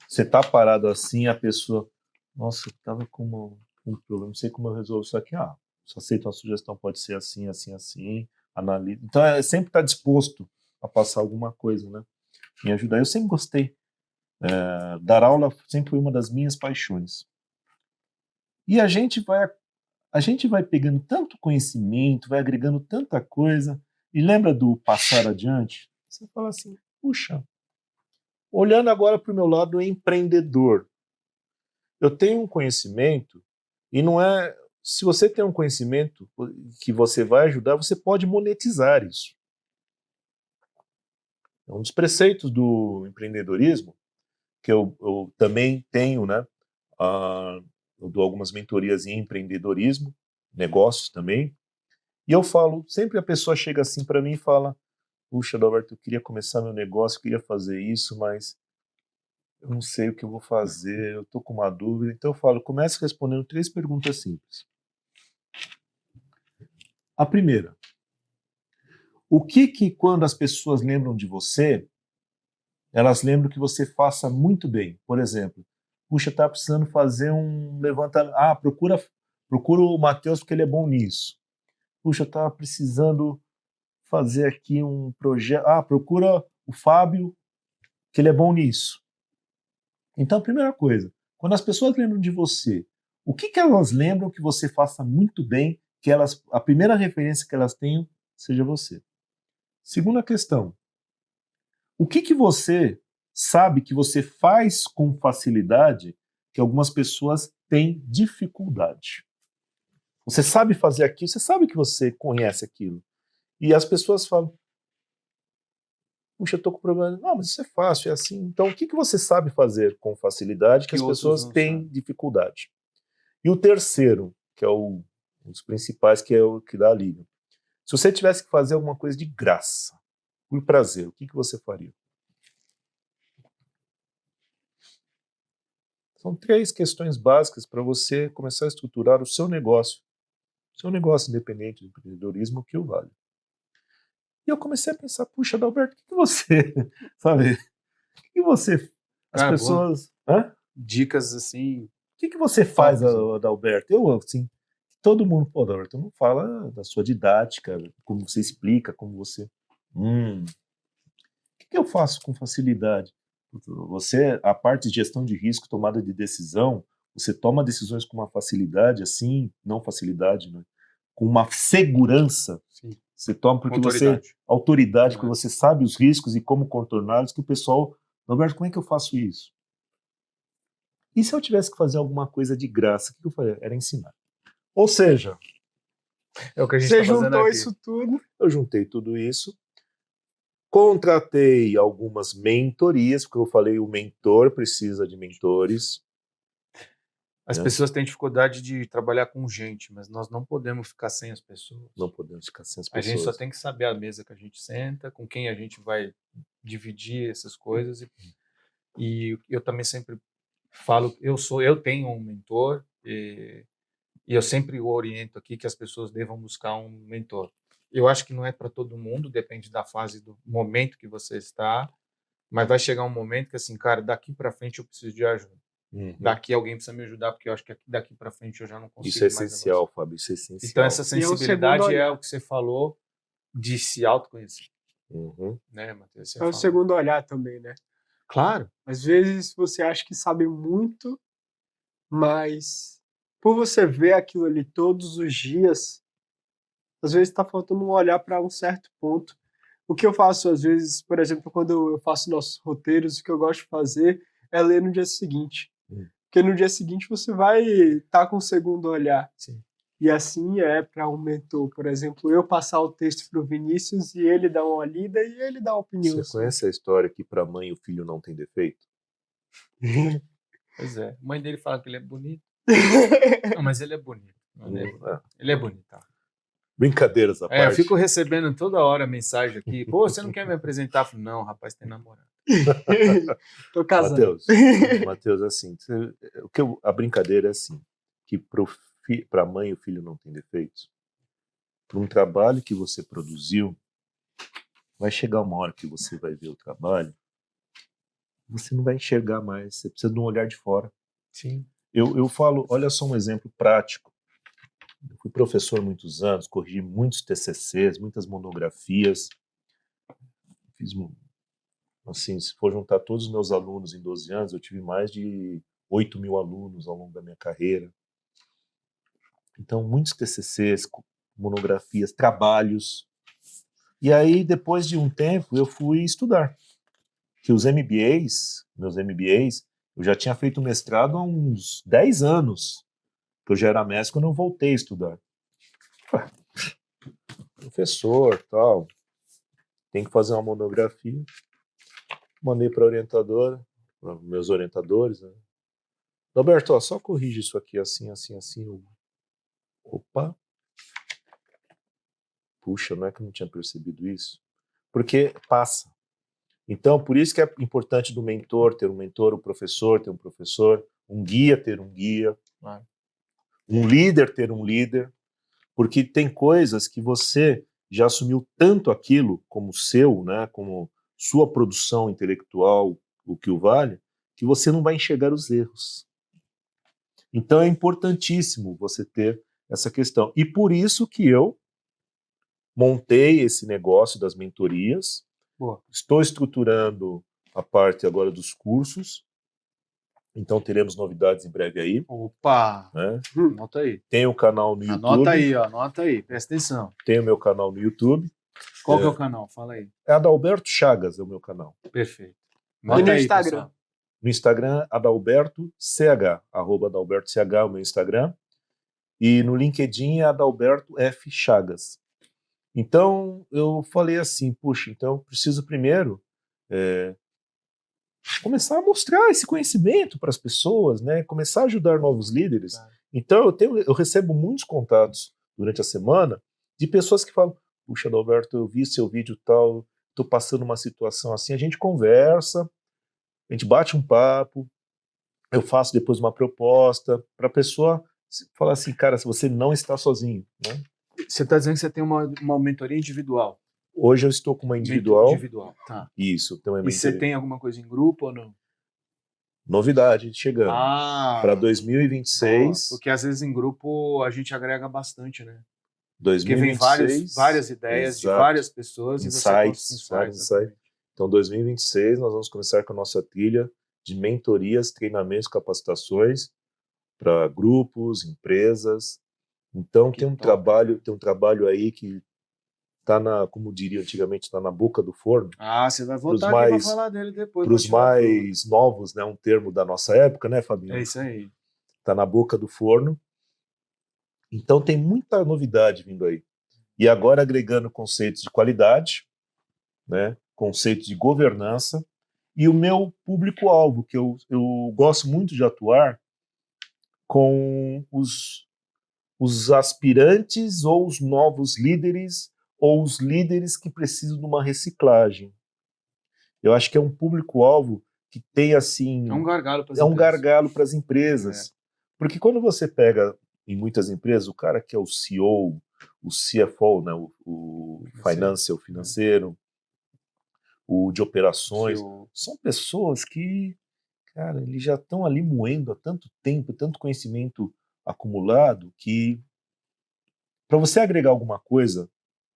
você está parado assim, a pessoa, nossa, eu estava com um problema, não sei como eu resolvo isso aqui. Só aceito uma sugestão, pode ser assim, assim, assim, analisa. Então, sempre estar disposto a passar alguma coisa, né? Me ajudar. Eu sempre gostei. Dar aula sempre foi uma das minhas paixões. E a gente vai pegando tanto conhecimento, vai agregando tanta coisa, e lembra do passar adiante? Você fala assim, puxa, olhando agora para o meu lado empreendedor, eu tenho um conhecimento, e não é... Se você tem um conhecimento que você vai ajudar, você pode monetizar isso. É um dos preceitos do empreendedorismo, que eu também tenho, né? Eu dou algumas mentorias em empreendedorismo, negócios também, e eu falo, sempre a pessoa chega assim para mim e fala, puxa, Adalberto, eu queria começar meu negócio, eu queria fazer isso, mas eu não sei o que eu vou fazer, eu estou com uma dúvida. Então eu falo, comece respondendo 3 perguntas simples. A primeira, o que quando as pessoas lembram de você, elas lembram que você faça muito bem? Por exemplo, puxa, tá precisando fazer um levantamento. Procura o Matheus porque ele é bom nisso. Puxa, tá precisando fazer aqui um projeto. Procura o Fábio que ele é bom nisso. Então, a primeira coisa, quando as pessoas lembram de você, o que elas lembram que você faça muito bem, que a primeira referência que elas tenham seja você? Segunda questão, o que você sabe que você faz com facilidade que algumas pessoas têm dificuldade? Você sabe fazer aquilo, você sabe que você conhece aquilo. E as pessoas falam, puxa, eu estou com problema. Não, mas isso é fácil, é assim. Então, o que você sabe fazer com facilidade que as pessoas têm dificuldade? E o terceiro, que é um dos principais, que é o que dá alívio. Se você tivesse que fazer alguma coisa de graça, por prazer, o que você faria? São 3 questões básicas para você começar a estruturar o seu negócio independente do empreendedorismo, que o vale. E eu comecei a pensar, puxa, Adalberto, o que você, sabe, o que você, as pessoas... Dicas assim... O que você faz, Adalberto? Eu, assim, todo mundo, pô, Adalberto, não fala da sua didática, como você explica, como você... O que eu faço com facilidade? Você, a parte de gestão de risco, tomada de decisão, você toma decisões com uma facilidade, assim, não facilidade, né? Com uma segurança. Sim. Você toma porque autoridade, porque você sabe os riscos e como contorná-los, que o pessoal, Roberto, como é que eu faço isso? E se eu tivesse que fazer alguma coisa de graça, o que eu faria? Era ensinar. Ou seja, é o que a gente você juntou isso tudo. Eu juntei tudo isso. Contratei algumas mentorias, porque eu falei, o mentor precisa de mentores. As né? pessoas têm dificuldade de trabalhar com gente, mas nós não podemos ficar sem as pessoas. Não podemos ficar sem as A gente só pessoas. tem que saber a mesa que a gente senta, com quem a gente vai dividir essas coisas. E eu também sempre falo, eu tenho um mentor e eu sempre oriento aqui que as pessoas devam buscar um mentor. Eu acho que não é para todo mundo, depende da fase, do momento que você está, mas vai chegar um momento que assim, cara, daqui para frente eu preciso de ajuda. Uhum. Daqui alguém precisa me ajudar, porque eu acho que daqui para frente eu já não consigo Isso é mais essencial, avançar. Fábio, isso é Então essencial. essa E é o segundo sensibilidade é olhar. o que você falou de se autoconhecer, Uhum. né, Matheus? Você É o falou. segundo olhar também, né? Claro. Às vezes você acha que sabe muito, mas por você ver aquilo ali todos os dias, às vezes está faltando um olhar para um certo ponto. O que eu faço às vezes, por exemplo, quando eu faço nossos roteiros, o que eu gosto de fazer é ler no dia seguinte. Porque no dia seguinte você vai estar com o segundo olhar. Sim. E assim é para um mentor, por exemplo, eu passar o texto para o Vinícius e ele dá uma lida e ele dá uma opinião Você sobre. conhece a história que para mãe o filho não tem defeito? Pois é. A mãe dele fala que ele é bonito. Não, mas ele é bonito. Ele é bonito. Tá? Brincadeiras à Eu parte. fico recebendo toda hora mensagem aqui. Pô, você não quer me apresentar? Eu falo, não, rapaz, tem namorado. Tô casado. Mateus, assim, a brincadeira é assim, que para a mãe o filho não tem defeitos. Para um trabalho que você produziu, vai chegar uma hora que você vai ver o trabalho, você não vai enxergar mais, você precisa de um olhar de fora. Sim. Eu falo, olha só um exemplo prático. Eu fui professor há muitos anos, corrigi muitos TCCs, muitas monografias. Fiz, assim, se for juntar todos os meus alunos em 12 anos, eu tive mais de 8.000 alunos ao longo da minha carreira. Então, muitos TCCs, monografias, trabalhos. E aí, depois de um tempo, eu fui estudar. Que os meus MBAs, eu já tinha feito mestrado há uns 10 anos. Que eu já era mestre quando eu voltei a estudar. Professor, tal, tem que fazer uma monografia. Mandei para a orientadora, para meus orientadores, né? Roberto, ó, só corrige isso aqui assim, assim, assim. Opa! Puxa, não é que eu não tinha percebido isso? Porque passa. Então, por isso que é importante do mentor ter um mentor, o professor ter um professor, um guia ter um guia, um líder ter um líder, porque tem coisas que você já assumiu tanto aquilo como seu, né, como sua produção intelectual, o que o vale, que você não vai enxergar os erros. Então é importantíssimo você ter essa questão. E por isso que eu montei esse negócio das mentorias. Boa. Estou estruturando a parte agora dos cursos. Então teremos novidades em breve aí. Opa! Né? Anota aí. Tem o canal no YouTube. Anota aí, ó. Anota aí. Presta atenção. Tem o meu canal no YouTube. Qual que é o canal? Fala aí. É Adalberto Chagas, é o meu canal. Perfeito. E no Anota aí, Instagram? pessoal. No Instagram, Adalberto CH, @Adalberto CH é o meu Instagram. E no LinkedIn é Adalberto F. Chagas. Então, eu falei assim, puxa, então eu preciso primeiro começar a mostrar esse conhecimento para as pessoas, né? Começar a ajudar novos líderes. Claro. Então, eu recebo muitos contatos durante a semana de pessoas que falam, puxa, Adalberto, eu vi seu vídeo tal, estou passando uma situação assim, a gente conversa, a gente bate um papo, eu faço depois uma proposta para a pessoa falar assim, cara, se você não está sozinho, né? Você está dizendo que você tem uma mentoria individual? Hoje eu estou com uma individual. Individual, tá. Isso. Tem uma E você tem alguma coisa em grupo ou não? Novidade chegando. Para Boa, 2026. porque às vezes em grupo a gente agrega bastante, né? 2026. Porque vem várias ideias de várias pessoas insights, e você vários insights. Então, 2026 nós vamos começar com a nossa trilha de mentorias, treinamentos, capacitações para grupos, empresas. Então tem um trabalho aí que está como diria antigamente, está na boca do forno. Você vai voltar aqui para falar dele depois. Para os mais novos, né, um termo da nossa época, né, Fabinho? É isso aí. Está na boca do forno. Então tem muita novidade vindo aí. E agora agregando conceitos de qualidade, né, conceitos de governança, e o meu público-alvo, que eu gosto muito de atuar com os aspirantes ou os novos líderes ou os líderes que precisam de uma reciclagem. Eu acho que é um público-alvo que tem, assim... É um gargalo para as É um empresas. gargalo para as empresas. Porque quando você pega, em muitas empresas, o cara que é o CEO, o CFO, né, o financial, financeiro, o de operações, são pessoas que, cara, eles já estão ali moendo há tanto tempo, tanto conhecimento acumulado, que para você agregar alguma coisa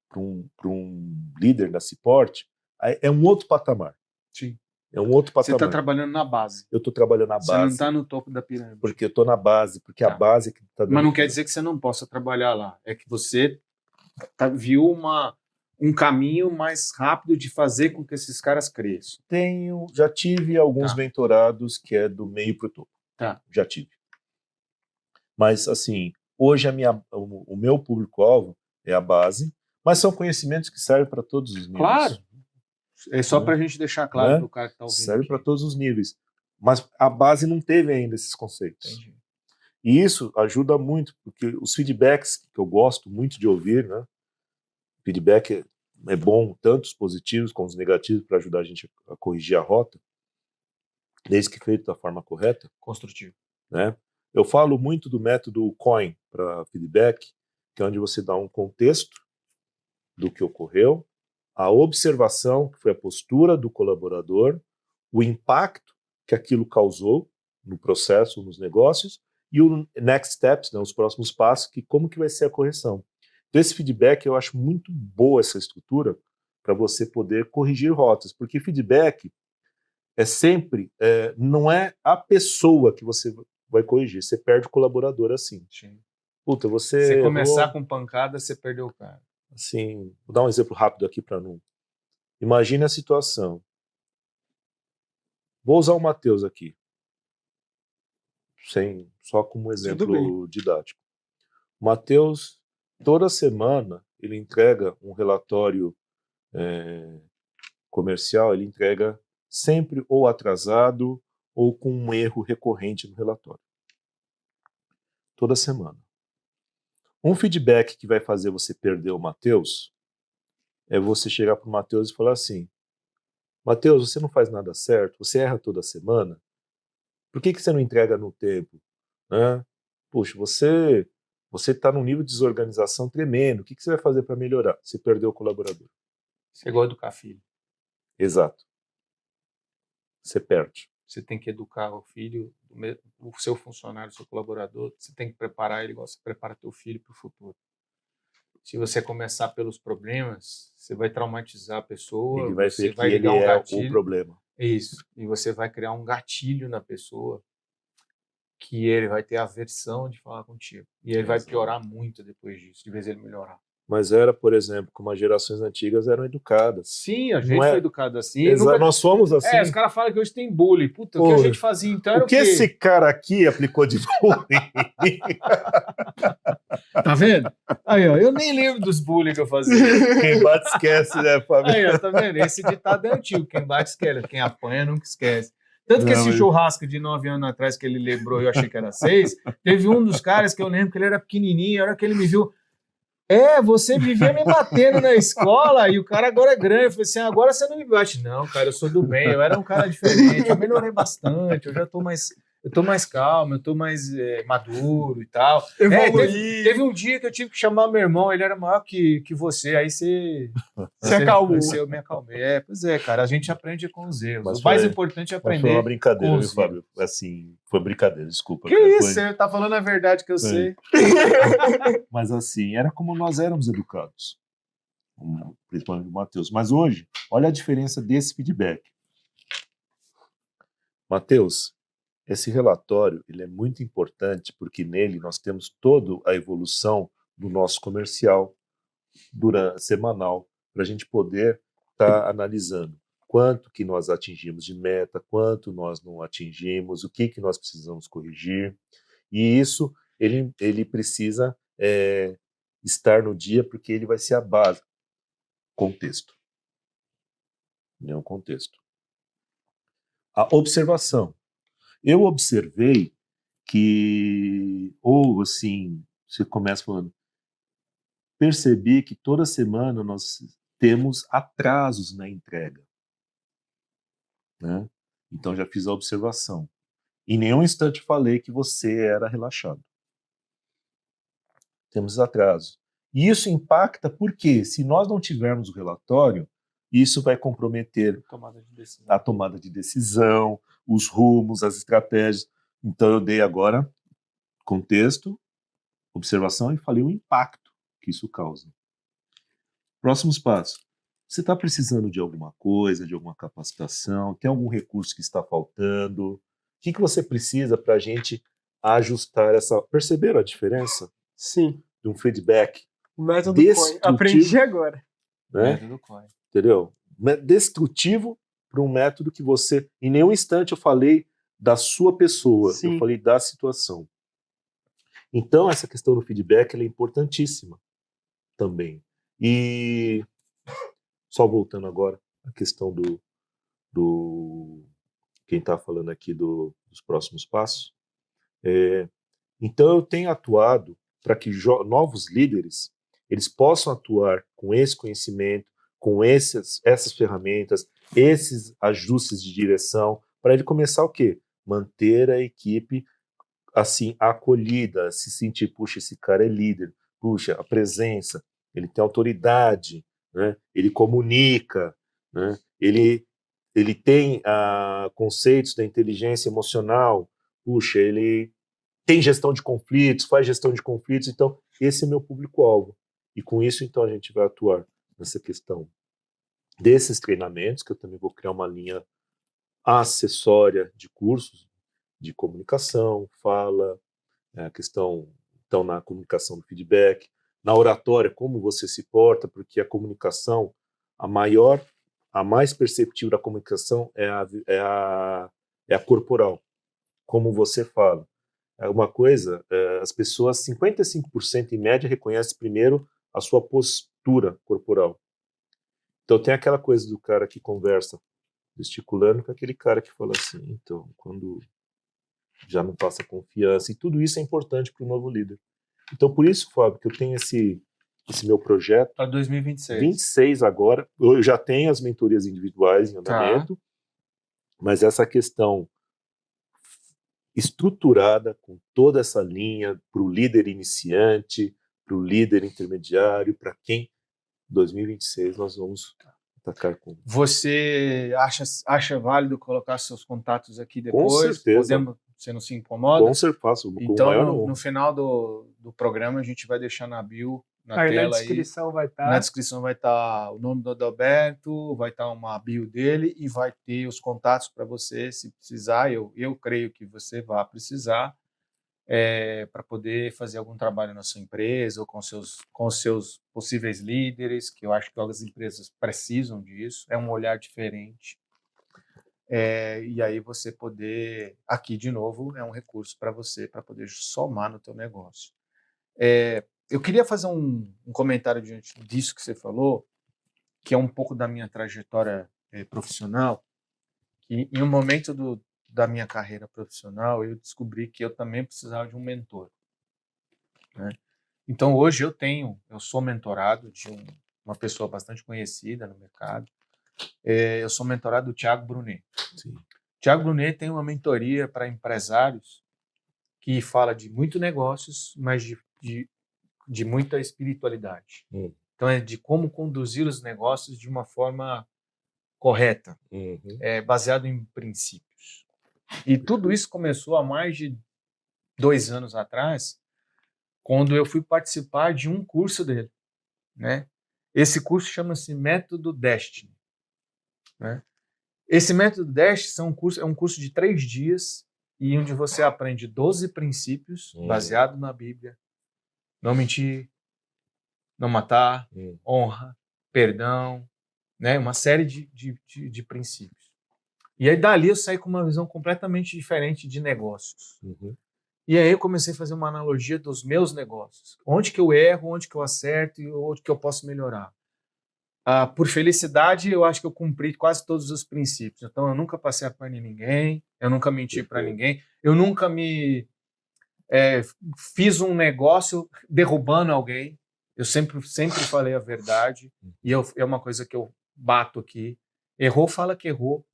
para um líder da Seaport, é um outro patamar. Sim. É um outro Você está patamar. trabalhando na base. Eu estou trabalhando na Você não base. está no topo da pirâmide. Porque eu estou na base, porque a base é que está dando. Mas não quer dizer que você não possa trabalhar lá. É que você viu um caminho mais rápido de fazer com que esses caras cresçam. Já tive alguns mentorados que é do meio para o topo. Já tive. Mas, assim, hoje o meu público-alvo é a base, mas são conhecimentos que servem para todos os níveis. Claro. É só para a gente deixar claro para o cara que está ouvindo. Serve para todos os níveis. Mas a base não teve ainda esses conceitos. Entendi. E isso ajuda muito, porque os feedbacks que eu gosto muito de ouvir, né? Feedback é bom, tanto os positivos como os negativos, para ajudar a gente a corrigir a rota, desde que feito da forma correta. Construtivo. Né? Eu falo muito do método COIN para feedback, que é onde você dá um contexto do que ocorreu, a observação, que foi a postura do colaborador, o impacto que aquilo causou no processo, nos negócios, e o next steps, né, os próximos passos, como que vai ser a correção. Então, esse feedback, eu acho muito boa essa estrutura para você poder corrigir rotas, porque feedback é sempre, não é a pessoa que você vai corrigir, você perde o colaborador assim. Sim. Puta, você começar com pancada, você perdeu o cara. Assim, vou dar um exemplo rápido aqui para não... Imagine a situação. Vou usar o Matheus aqui, só como exemplo didático. O Matheus, toda semana, ele entrega um relatório comercial, ele entrega sempre ou atrasado ou com um erro recorrente no relatório. Toda semana. Um feedback que vai fazer você perder o Matheus é você chegar para o Matheus e falar assim: Matheus, você não faz nada certo, você erra toda semana, por que você não entrega no tempo? Né? Puxa, você está num nível de desorganização tremendo, o que você vai fazer para melhorar? Você perdeu o colaborador. Você gosta de educar filho. Exato. Você perde. Você tem que educar o filho, o seu funcionário, o seu colaborador, você tem que preparar ele igual você prepara teu filho para o futuro. Se você começar pelos problemas, você vai traumatizar a pessoa, ele vai você ver vai que ligar ele um gatilho. É o problema. Isso. E você vai criar um gatilho na pessoa que ele vai ter aversão de falar contigo. E ele vai piorar muito depois disso, de vez ele melhorar. Mas era, por exemplo, como as gerações antigas eram educadas. Sim, a gente foi educado assim. Nós fomos assim. Os caras falam que hoje tem bullying. Puta, o que a gente fazia então era o que esse cara aqui aplicou de bullying? Tá vendo? Aí, ó, eu nem lembro dos bullying que eu fazia. Quem bate esquece, né, Fábio? Aí, ó, tá vendo? Esse ditado é antigo. Quem bate esquece, quem apanha nunca esquece. Tanto que esse churrasco de 9 anos atrás que ele lembrou, eu achei que era 6, teve um dos caras que eu lembro que ele era pequenininho, a hora que ele me viu, você vivia me batendo na escola e o cara agora é grande. Eu falei assim, agora você não me bate. Não, cara, eu sou do bem, eu era um cara diferente, eu melhorei bastante, eu já tô mais calmo, eu tô mais maduro e tal. Teve um dia que eu tive que chamar meu irmão, ele era maior que você, aí você acalmou. Eu me acalmei. Pois é, cara, a gente aprende com os erros. Mas o mais importante é aprender. Foi uma brincadeira, viu, Fábio? Assim, foi brincadeira, desculpa. Que isso? Você tá falando a verdade que eu sei. Mas assim, era como nós éramos educados. Principalmente o Matheus. Mas hoje, olha a diferença desse feedback. Matheus, esse relatório ele é muito importante porque nele nós temos toda a evolução do nosso comercial semanal para a gente poder estar analisando quanto que nós atingimos de meta, quanto nós não atingimos, o que nós precisamos corrigir. E isso ele precisa estar no dia porque ele vai ser a base. Contexto. Nenhum contexto. A observação. Eu observei ou assim, você começa falando, percebi que toda semana nós temos atrasos na entrega, né? Então já fiz a observação. Em nenhum instante falei que você era relaxado. Temos atrasos. E isso impacta porque, se nós não tivermos o relatório, isso vai comprometer a tomada de decisão, os rumos, as estratégias. Então eu dei agora contexto, observação e falei o impacto que isso causa. Próximos passos. Você está precisando de alguma coisa, de alguma capacitação? Tem algum recurso que está faltando? O que você precisa para a gente ajustar essa... Perceberam a diferença? Sim. De um feedback O método destrutivo, COI. Aprendi agora. né? Método COI. Entendeu? Destrutivo para um método que você... Em nenhum instante eu falei da sua pessoa, Sim. eu falei da situação. Então, essa questão do feedback ela é importantíssima também. E só voltando agora à questão do quem está falando aqui dos próximos passos. Então, eu tenho atuado para que novos líderes eles possam atuar com esse conhecimento, com essas ferramentas, esses ajustes de direção, para ele começar o quê? Manter a equipe assim acolhida, se sentir, puxa, esse cara é líder, puxa, a presença, ele tem autoridade, né? Ele comunica, né? Ele tem conceitos da inteligência emocional, puxa, ele tem gestão de conflitos, faz gestão de conflitos, então esse é meu público-alvo. E com isso, então, a gente vai atuar nessa questão desses treinamentos, que eu também vou criar uma linha acessória de cursos de comunicação, fala, a questão, então, na comunicação do feedback, na oratória, como você se porta, porque a comunicação, a mais perceptível da comunicação é a corporal, como você fala. Uma coisa, as pessoas, 55% em média, reconhecem primeiro a sua postura corporal. Então tem aquela coisa do cara que conversa gesticulando com aquele cara que fala assim, então, quando já não passa confiança, e tudo isso é importante para o novo líder. Então por isso, Fábio, que eu tenho esse meu projeto. Para 2026. 26 agora, eu já tenho as mentorias individuais em andamento, mas essa questão estruturada com toda essa linha para o líder iniciante, para o líder intermediário, para quem 2026 nós vamos atacar com. Você acha válido colocar seus contatos aqui depois? Com certeza. Podemos, você não se incomoda? Com certeza, faço. Então, no final do programa, a gente vai deixar na bio, na Aí tela na descrição aí. vai estar. Na descrição vai estar o nome do Adalberto, vai estar uma bio dele e vai ter os contatos para você, se precisar. Eu creio que você vai precisar para poder fazer algum trabalho na sua empresa ou com os seus possíveis líderes, que eu acho que as empresas precisam disso. É um olhar diferente. E aí você poder, aqui de novo, é um recurso para você, para poder somar no teu negócio. Eu queria fazer um comentário diante disso que você falou, que é um pouco da minha trajetória profissional, que em um momento da minha carreira profissional, eu descobri que eu também precisava de um mentor, né? Então hoje eu sou mentorado de uma pessoa bastante conhecida no mercado, eu sou mentorado do Thiago Brunet. Sim. Thiago Brunet tem uma mentoria para empresários que fala de muito negócios, mas de muita espiritualidade. Então, é de como conduzir os negócios de uma forma correta, baseado em princípios. E tudo isso começou há mais de 2 anos atrás, quando eu fui participar de um curso dele, né? Esse curso chama-se Método Destiny, né? Esse Método Destiny é um curso de 3 dias, e onde você aprende 12 princípios baseado na Bíblia. Não mentir, não matar, honra, perdão, né? Uma série de princípios. E aí dali eu saí com uma visão completamente diferente de negócios. E aí eu comecei a fazer uma analogia dos meus negócios. Onde que eu erro, onde que eu acerto e onde que eu posso melhorar. Por felicidade, eu acho que eu cumpri quase todos os princípios. Então eu nunca passei a perna em ninguém, eu nunca menti para ninguém, eu nunca me fiz um negócio derrubando alguém. Eu sempre falei a verdade. E é uma coisa que eu bato aqui. Errou, fala que errou.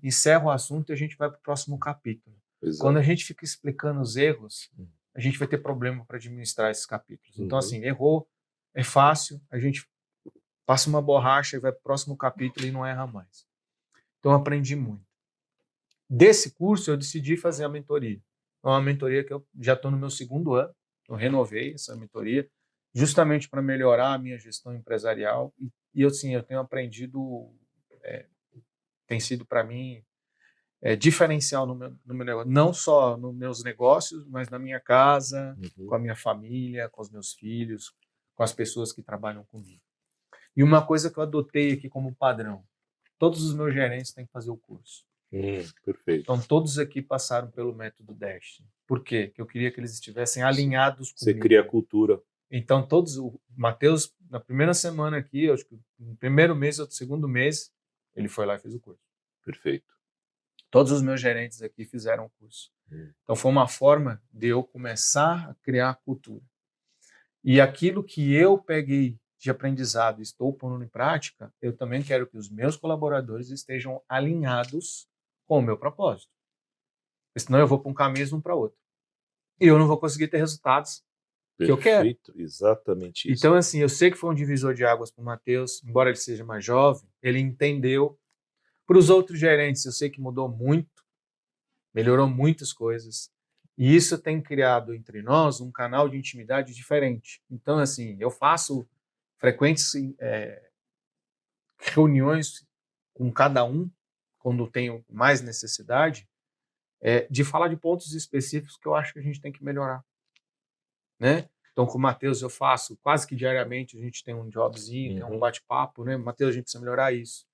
Encerra o assunto e a gente vai para o próximo capítulo. Exato. Quando a gente fica explicando os erros, a gente vai ter problema para administrar esses capítulos. Então, assim, errou, é fácil, a gente passa uma borracha e vai para o próximo capítulo e não erra mais. Então, eu aprendi muito. Desse curso, eu decidi fazer a mentoria. É uma mentoria que eu já estou no meu 2º ano, eu renovei essa mentoria, justamente para melhorar a minha gestão empresarial. E eu tenho aprendido, tem sido para mim diferencial no meu negócio, não só nos meus negócios, mas na minha casa, com a minha família, com os meus filhos, com as pessoas que trabalham comigo. E uma coisa que eu adotei aqui como padrão, todos os meus gerentes têm que fazer o curso. Perfeito. Então, todos aqui passaram pelo método Destiny. Por quê? Porque eu queria que eles estivessem alinhados comigo. Você cria a cultura. Então, o Matheus, na primeira semana aqui, acho que no primeiro mês ou no 2º mês, ele foi lá e fez o curso. Perfeito. Todos os meus gerentes aqui fizeram o curso. Então, foi uma forma de eu começar a criar a cultura. E aquilo que eu peguei de aprendizado e estou pondo em prática, eu também quero que os meus colaboradores estejam alinhados com o meu propósito. Senão eu vou para um caminho de um para outro. E eu não vou conseguir ter resultados que eu quero. Perfeito, exatamente isso. Então, assim, eu sei que foi um divisor de águas para o Matheus, embora ele seja mais jovem, ele entendeu. Para os outros gerentes, eu sei que mudou muito, melhorou muitas coisas. E isso tem criado entre nós um canal de intimidade diferente. Então, assim, eu faço frequentes reuniões com cada um, quando tenho mais necessidade, de falar de pontos específicos que eu acho que a gente tem que melhorar, né? Então, com o Matheus eu faço quase que diariamente, a gente tem um jobzinho, tem um bate-papo, né? Matheus, a gente precisa melhorar isso.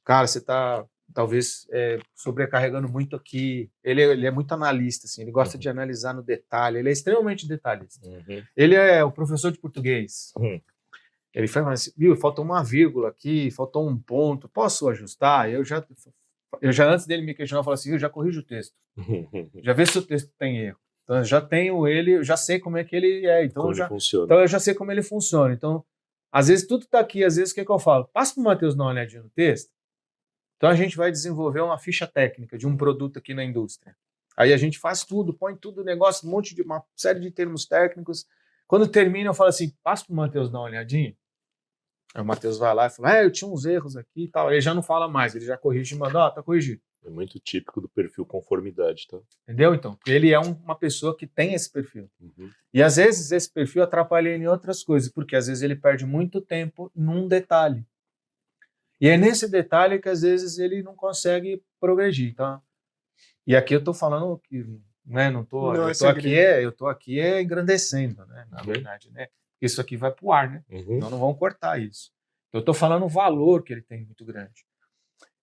Cara, você está talvez sobrecarregando muito aqui. Ele é muito analista, assim, ele gosta de analisar no detalhe, ele é extremamente detalhista. Ele é o professor de português. Ele fala assim, viu, faltou uma vírgula aqui, faltou um ponto, posso ajustar? Eu já antes dele me questionar, eu falo assim, eu já corrijo o texto. Já vê se o texto tem erro. Então, eu já tenho ele, eu já sei como é que ele é. Então, eu já sei como ele funciona. Então, às vezes tudo está aqui, às vezes o que eu falo? Passa para o Matheus dar uma olhadinha no texto. Então, a gente vai desenvolver uma ficha técnica de um produto aqui na indústria. Aí a gente faz tudo, põe tudo no negócio, uma série de termos técnicos. Quando termina, eu falo assim, passa para o Matheus dar uma olhadinha. Aí o Matheus vai lá e fala, eu tinha uns erros aqui e tal. Ele já não fala mais, ele já corrige e manda, tá corrigido. É muito típico do perfil conformidade, tá? Entendeu? Então, porque ele é uma pessoa que tem esse perfil. E às vezes esse perfil atrapalha ele em outras coisas, porque às vezes ele perde muito tempo num detalhe. E é nesse detalhe que às vezes ele não consegue progredir, tá? E aqui eu tô falando que, né, eu tô aqui engrandecendo, né, na verdade, né? Porque isso aqui vai pro ar, né? Então não vão cortar isso. Eu tô falando o valor que ele tem muito grande.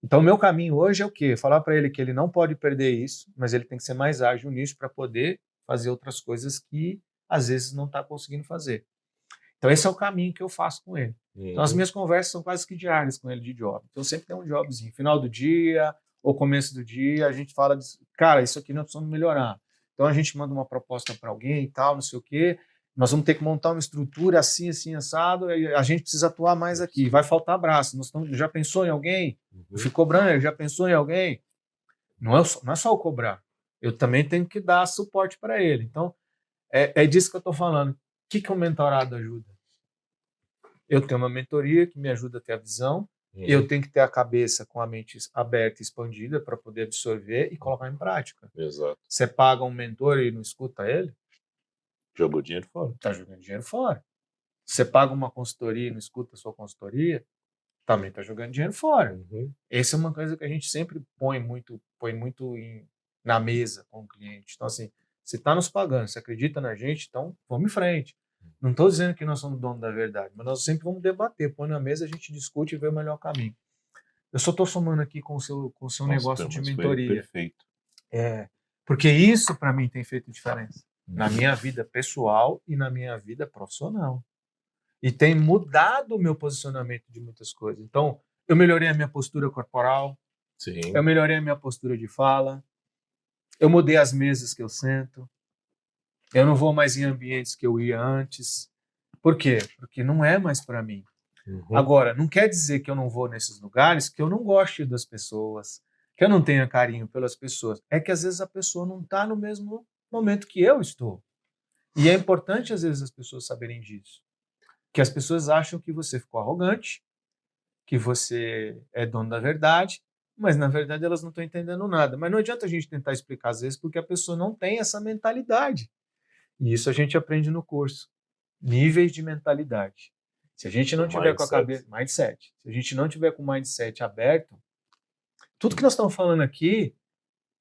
Então o meu caminho hoje é o quê? Falar para ele que ele não pode perder isso, mas ele tem que ser mais ágil nisso para poder fazer outras coisas que às vezes não está conseguindo fazer. Então esse é o caminho que eu faço com ele. Então as minhas conversas são quase que diárias com ele de job. Então sempre tem um jobzinho, final do dia ou começo do dia, a gente fala, cara, isso aqui nós precisamos melhorar. Então a gente manda uma proposta para alguém e tal, não sei o quê, nós vamos ter que montar uma estrutura assim, assim, assado, e a gente precisa atuar mais aqui, vai faltar braço. Já pensou em alguém? Eu fico cobrando, já pensou em alguém? Não é só eu cobrar, eu também tenho que dar suporte para ele. Então é disso que eu estou falando. O que o mentorado ajuda? Eu tenho uma mentoria que me ajuda a ter a visão, eu tenho que ter a cabeça com a mente aberta e expandida para poder absorver e colocar em prática. Exato. Você paga um mentor e não escuta ele? Jogou dinheiro fora. Está jogando dinheiro fora. Você paga uma consultoria e não escuta a sua consultoria? Também está jogando dinheiro fora. Essa é uma coisa que a gente sempre põe muito na mesa com o cliente. Então, assim, você está nos pagando, você acredita na gente, então vamos em frente. Não estou dizendo que nós somos donos da verdade, mas nós sempre vamos debater, põe na mesa, a gente discute e vê o melhor caminho. Eu só estou somando aqui com o seu negócio de mentoria. Perfeito. Porque isso, para mim, tem feito diferença. Na minha vida pessoal e na minha vida profissional. E tem mudado o meu posicionamento de muitas coisas. Então, eu melhorei a minha postura corporal, eu melhorei a minha postura de fala, eu mudei as mesas que eu sento, Eu não vou mais em ambientes que eu ia antes. Por quê? Porque não é mais para mim. Agora, não quer dizer que eu não vou nesses lugares que eu não goste das pessoas, que eu não tenha carinho pelas pessoas. É que às vezes a pessoa não está no mesmo momento que eu estou. E é importante às vezes as pessoas saberem disso. Que as pessoas acham que você ficou arrogante, que você é dono da verdade, mas na verdade elas não estão entendendo nada. Mas não adianta a gente tentar explicar às vezes porque a pessoa não tem essa mentalidade. E isso a gente aprende no curso. Níveis de mentalidade. Se a gente não tiver com a cabeça... Mindset. Se a gente não tiver com o mindset aberto, tudo que nós estamos falando aqui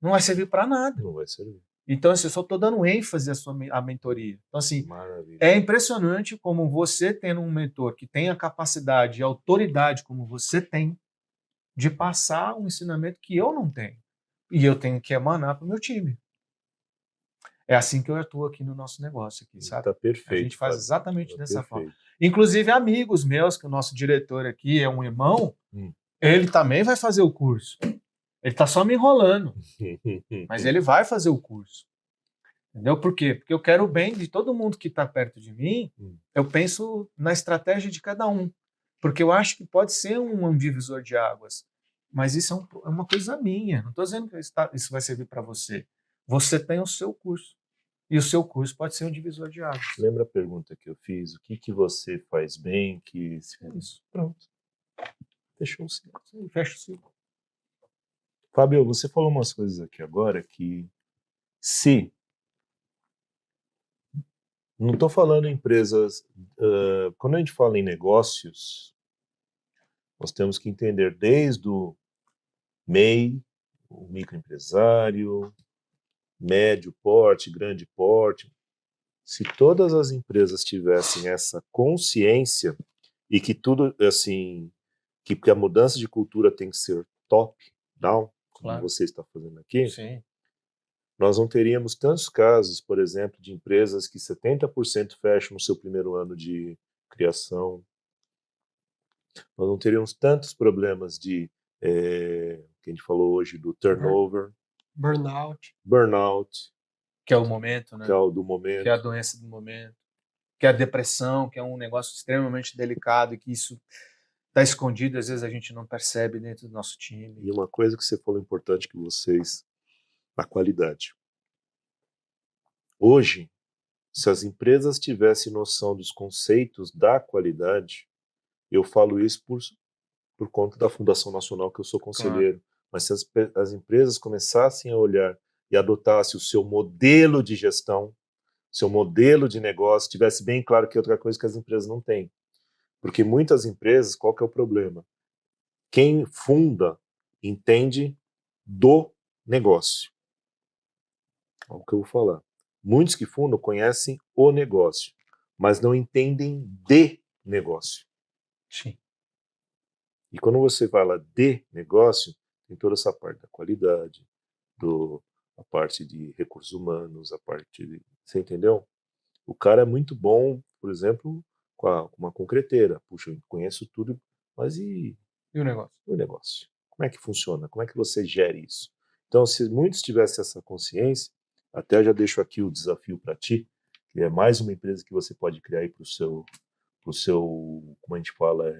não vai servir para nada. Não vai servir. Então, assim, eu só estou dando ênfase à mentoria. Então, assim, Maravilha. é impressionante como você tendo um mentor que tem a capacidade e autoridade como você tem de passar um ensinamento que eu não tenho. E eu tenho que emanar para o meu time. É assim que eu atuo aqui no nosso negócio, aqui, sabe? Tá perfeito. A gente faz Fábio. exatamente Tá dessa perfeito. forma. Inclusive, amigos meus, que o nosso diretor aqui é um irmão, ele também vai fazer o curso. Ele está só me enrolando, mas ele vai fazer o curso. Entendeu? Por quê? Porque eu quero o bem de todo mundo que está perto de mim. Eu penso na estratégia de cada um. Porque eu acho que pode ser um divisor de águas. Mas isso é uma coisa minha. Não estou dizendo que isso vai servir para você. Você tem o seu curso. E o seu curso pode ser um divisor de águas. Lembra a pergunta que eu fiz? O que você faz bem? É isso. Pronto. Fechou o ciclo. Fecha o ciclo. Fábio, você falou umas coisas aqui agora que se... Não estou falando em empresas... quando a gente fala em negócios, nós temos que entender desde o MEI, o microempresário, médio porte, grande porte. Se todas as empresas tivessem essa consciência e que tudo, assim, que a mudança de cultura tem que ser top-down, como Claro. você está fazendo aqui, Sim. nós não teríamos tantos casos, por exemplo, de empresas que 70% fecham no seu primeiro ano de criação. Nós não teríamos tantos problemas de, que a gente falou hoje, do turnover, burnout, Que é o momento, né? que é o do momento. Que é a doença do momento. Que é a depressão, que é um negócio extremamente delicado e que isso está escondido, às vezes a gente não percebe dentro do nosso time. E uma coisa que você falou importante que vocês, a qualidade. Hoje, se as empresas tivessem noção dos conceitos da qualidade, eu falo isso por conta da Fundação Nacional, que eu sou conselheiro, mas se as empresas começassem a olhar e adotassem o seu modelo de gestão, seu modelo de negócio, tivesse bem claro que é outra coisa que as empresas não têm. Porque muitas empresas, qual que é o problema? Quem funda entende do negócio. É o que eu vou falar. Muitos que fundam conhecem o negócio, mas não entendem de negócio. Sim. E quando você fala de negócio, tem toda essa parte da qualidade, a parte de recursos humanos, a parte de... Você entendeu? O cara é muito bom, por exemplo, com uma concreteira. Puxa, eu conheço tudo, mas E o negócio? o negócio? Como é que funciona? Como é que você gere isso? Então, se muitos tivessem essa consciência, até já deixo aqui o desafio para ti, que é mais uma empresa que você pode criar aí para o seu, como a gente fala,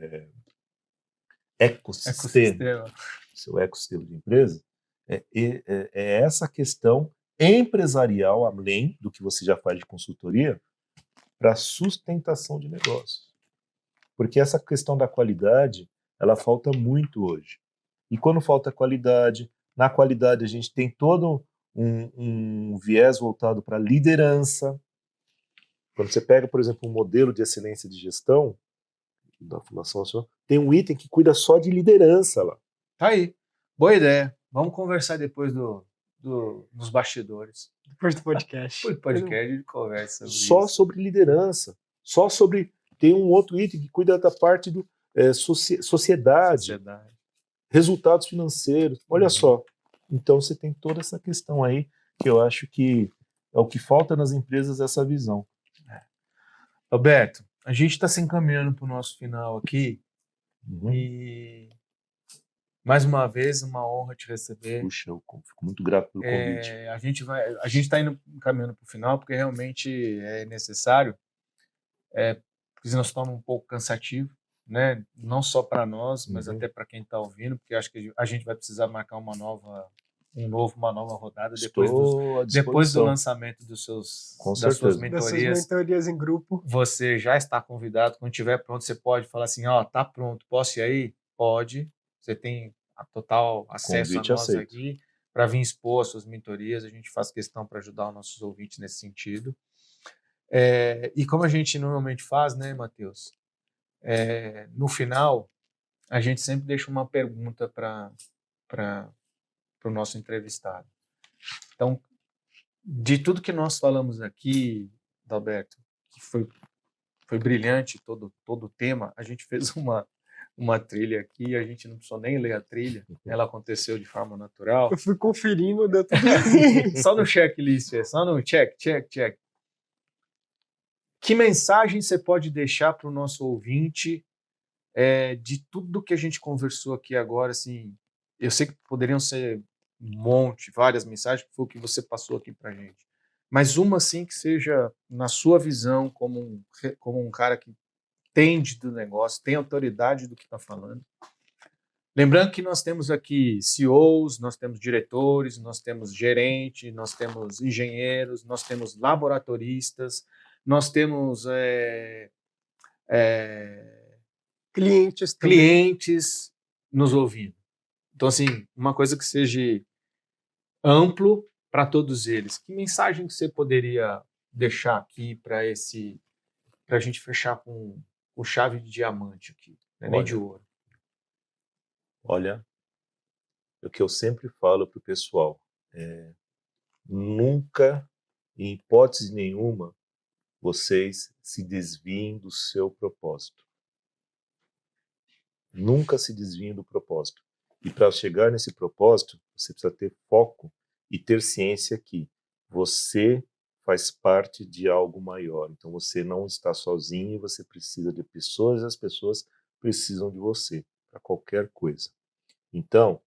ecossistema, seu ecossistema de empresa, é essa questão empresarial, além do que você já faz de consultoria, para sustentação de negócios. Porque essa questão da qualidade, ela falta muito hoje. E quando falta qualidade, na qualidade a gente tem todo um viés voltado para liderança. Quando você pega, por exemplo, um modelo de excelência de gestão da Fundação Nacional, tem um item que cuida só de liderança lá. Tá aí. Boa ideia. Vamos conversar depois dos bastidores. Depois do podcast. Depois do podcast a gente conversa sobre só isso. sobre liderança. Só sobre... Tem um outro item que cuida da parte do sociedade. Resultados financeiros. Olha só. Então você tem toda essa questão aí que eu acho que é o que falta nas empresas, essa visão. Alberto, a gente está se encaminhando para o nosso final aqui e Mais uma vez, uma honra te receber. Puxa, eu fico muito grato pelo convite. A gente está indo caminhando para o final porque realmente é necessário, porque senão se torna um pouco cansativo, né? Não só para nós, mas até para quem está ouvindo, porque acho que a gente vai precisar marcar uma nova rodada depois Estou à do disposição. lançamento das suas Das suas mentorias. mentorias em grupo. Você já está convidado. Quando estiver pronto, você pode falar assim: ó, tá pronto, posso ir aí? Pode. Você tem a total acesso Convite a nós aceito. aqui para vir expor as suas mentorias. A gente faz questão para ajudar os nossos ouvintes nesse sentido. E como a gente normalmente faz, né, Matheus? No final, a gente sempre deixa uma pergunta para o nosso entrevistado. Então, de tudo que nós falamos aqui, Dalberto, que foi brilhante todo o tema, a gente fez uma trilha aqui, a gente não precisou nem ler a trilha, ela aconteceu de forma natural. Eu fui conferindo, deu tudo Só no checklist, só no check. Que mensagem você pode deixar para o nosso ouvinte de tudo que a gente conversou aqui agora? Assim, eu sei que poderiam ser várias mensagens, que foi o que você passou aqui para a gente. Mas uma, assim, que seja, na sua visão, como um cara que entende do negócio, tem autoridade do que está falando. Lembrando que nós temos aqui CEOs, nós temos diretores, nós temos gerentes, nós temos engenheiros, nós temos laboratoristas, nós temos clientes nos ouvindo. Então, assim, uma coisa que seja amplo para todos eles. Que mensagem que você poderia deixar aqui para a gente fechar com chave de diamante aqui, né? Nem de ouro? Olha, o que eu sempre falo para o pessoal nunca, em hipótese nenhuma, vocês se desviem do seu propósito. Nunca se desviem do propósito. E para chegar nesse propósito, você precisa ter foco e ter ciência que você faz parte de algo maior. Então você não está sozinho, você precisa de pessoas, e as pessoas precisam de você para qualquer coisa. Então,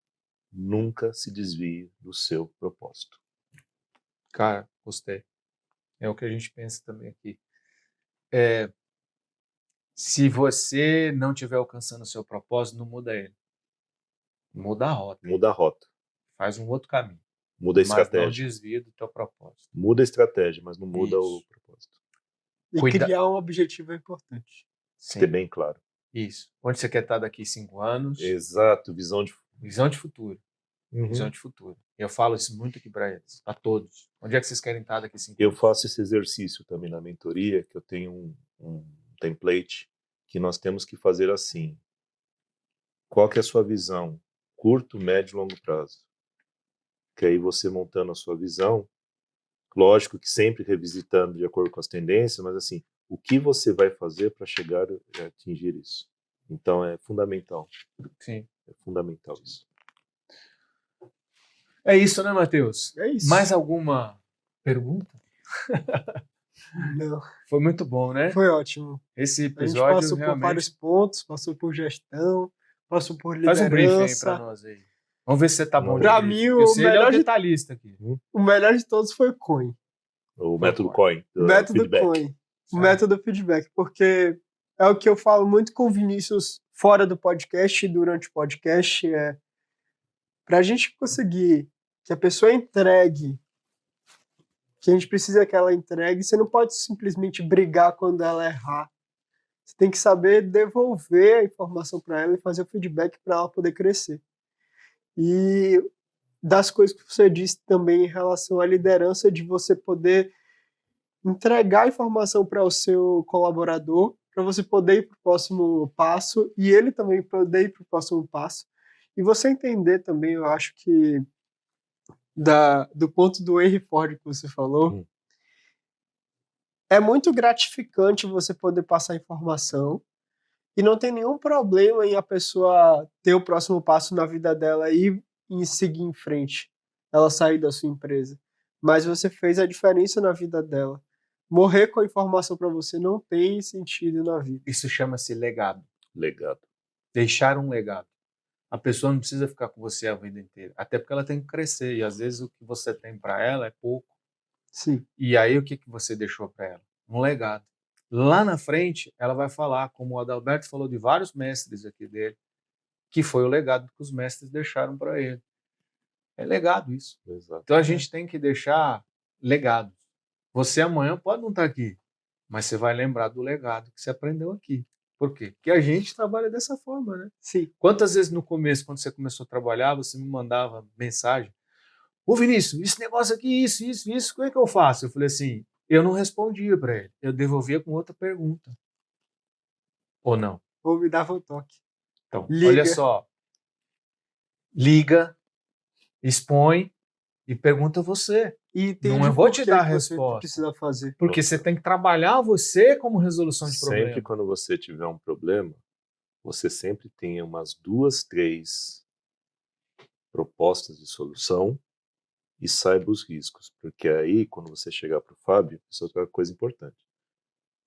nunca se desvie do seu propósito. Cara, gostei. É o que a gente pensa também aqui. Se você não estiver alcançando o seu propósito, não muda ele. Muda a rota. Muda a rota. Faz um outro caminho. Muda a estratégia. Mas não desvia do teu propósito. Muda a estratégia, mas não muda Isso. o propósito. E criar um objetivo é importante. Ter bem claro. Isso. Onde você quer estar daqui 5 anos? Exato. Visão de futuro. Uhum. Visão de futuro. Eu falo isso muito aqui para eles, a todos. Onde é que vocês querem estar daqui 5 anos? Eu faço esse exercício também na mentoria, que eu tenho um template que nós temos que fazer assim. Qual que é a sua visão? Curto, médio e longo prazo. Que aí você montando a sua visão, lógico que sempre revisitando de acordo com as tendências, mas assim, o que você vai fazer para chegar a atingir isso? Então é fundamental. Sim. É fundamental isso. É isso, né, Matheus? É isso. Mais alguma pergunta? Não. Foi muito bom, né? Foi ótimo. Esse A gente episódio passou realmente... por vários pontos, passou por gestão, passou por liderança. Faz um briefing aí pra nós aí. Vamos ver se você tá bom. Pra mim, ele é o detalhista aqui. O melhor de todos foi o Coin. O método Coin. O método Coin. O método feedback. Porque é o que eu falo muito com o Vinícius fora do podcast e durante o podcast. Pra gente conseguir que a pessoa entregue, que a gente precisa que ela entregue, você não pode simplesmente brigar quando ela errar. Você tem que saber devolver a informação para ela e fazer o feedback para ela poder crescer. E das coisas que você disse também em relação à liderança, de você poder entregar a informação para o seu colaborador, para você poder ir para o próximo passo e ele também poder ir para o próximo passo. E você entender também, eu acho que do ponto do Henry Ford que você falou, é muito gratificante você poder passar informação e não tem nenhum problema em a pessoa ter o próximo passo na vida dela e seguir em frente, ela sair da sua empresa. Mas você fez a diferença na vida dela. Morrer com a informação para você não tem sentido na vida. Isso chama-se legado. Legado. Deixar um legado. a pessoa não precisa ficar com você a vida inteira. Até porque ela tem que crescer. E às vezes o que você tem para ela é pouco. Sim. E aí o que você deixou para ela? Um legado. Lá na frente, ela vai falar, como o Adalberto falou de vários mestres aqui dele, que foi o legado que os mestres deixaram para ele. É legado isso. Exato. Então a gente tem que deixar legados. Você amanhã pode não estar aqui, mas você vai lembrar do legado que você aprendeu aqui. Por quê? Porque a gente trabalha dessa forma, né? Sim. Quantas vezes no começo, quando você começou a trabalhar, você me mandava mensagem: ô Vinícius, esse negócio aqui, isso, como é que eu faço? Eu falei assim, eu não respondia para ele, eu devolvia com outra pergunta. Ou não? Ou me dava um toque. Então, Liga. olha só. Liga, expõe e pergunta você. E entende Não eu vou por te que dar a que você resposta. precisa fazer. Porque você tem que trabalhar você como resolução de Sempre problema. quando você tiver um problema, você sempre tenha umas 2, 3 propostas de solução e saiba os riscos. Porque aí, quando você chegar para o Fábio, isso é outra coisa importante.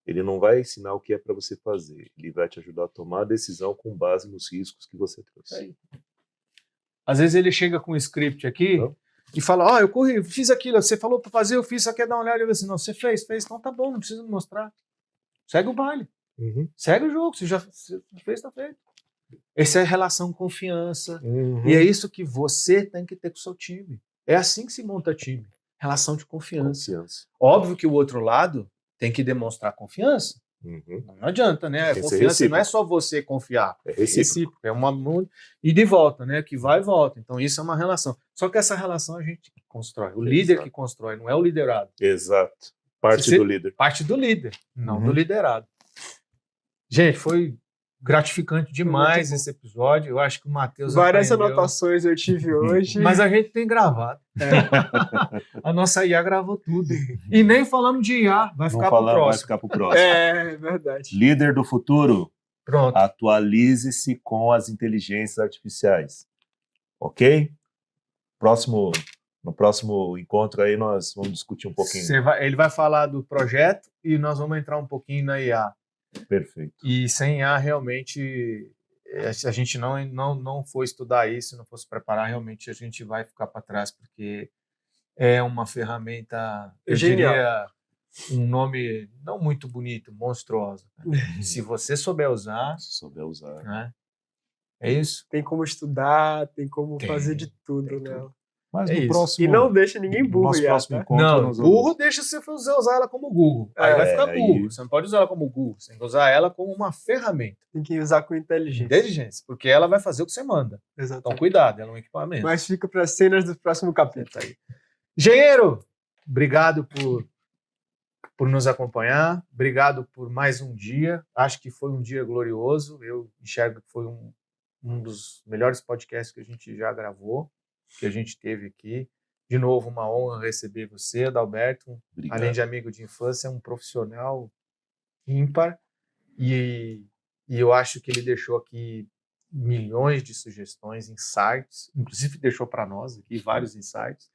Ele não vai ensinar o que é para você fazer. Ele vai te ajudar a tomar a decisão com base nos riscos que você trouxe. Aí. Às vezes ele chega com um script aqui Então? e fala, eu corri, fiz aquilo, você falou para fazer, eu fiz, só quer dar uma olhada. Eu falei assim, não, você fez, então tá bom, não precisa me mostrar. Segue o baile. Segue o jogo, você já fez, tá feito. Essa é a relação confiança. E é isso que você tem que ter com o seu time. É assim que se monta time. Relação de confiança. Óbvio que o outro lado tem que demonstrar confiança. Não adianta, né? Tem que ser Confiança não é recíproco. só você confiar. É recíproco. É uma e de volta, né? Que vai e volta. Então isso é uma relação. Só que essa relação a gente constrói. O líder que constrói, não é o liderado. Exato. Parte do líder. Parte do líder, não do liderado. Gente, foi gratificante demais esse episódio. Eu acho que o Matheus Várias aprendeu. anotações eu tive hoje. Mas a gente tem gravado. A nossa IA gravou tudo. E nem falamos de IA, vai ficar pro Vai próximo. ficar pro próximo. É verdade. Líder do futuro, Pronto. atualize-se com as inteligências artificiais. Ok? No próximo encontro aí nós vamos discutir um pouquinho. Ele vai falar do projeto e nós vamos entrar um pouquinho na IA. Perfeito. E sem IA, realmente, a gente não for estudar isso, não for se preparar, realmente a gente vai ficar para trás, porque é uma ferramenta, eu Genial. diria, um nome não muito bonito, monstruosa. Se você souber usar, né? É isso? Tem como estudar, tem como fazer de tudo, né? Mas É no isso. próximo, E não deixa ninguém burro, nosso IA, próximo tá? encontro, Não, nós vamos- burro deixa você usar ela como Google. Aí vai ficar aí- Google. Você não pode usar ela como Google, você tem que usar ela como uma ferramenta. Tem que usar com inteligência. Inteligência, porque ela vai fazer o que você manda. Então Exatamente. cuidado, ela é um equipamento. Mas fica para cenas do próximo capítulo. Aí. Engenheiro, obrigado por nos acompanhar. Obrigado por mais um dia. Acho que foi um dia glorioso. Eu enxergo que foi um dos melhores podcasts que a gente já gravou, que a gente teve aqui. De novo, uma honra receber você, Adalberto. Obrigado. Além de amigo de infância, é um profissional ímpar. E eu acho que ele deixou aqui milhões de sugestões, insights, inclusive deixou para nós aqui vários insights,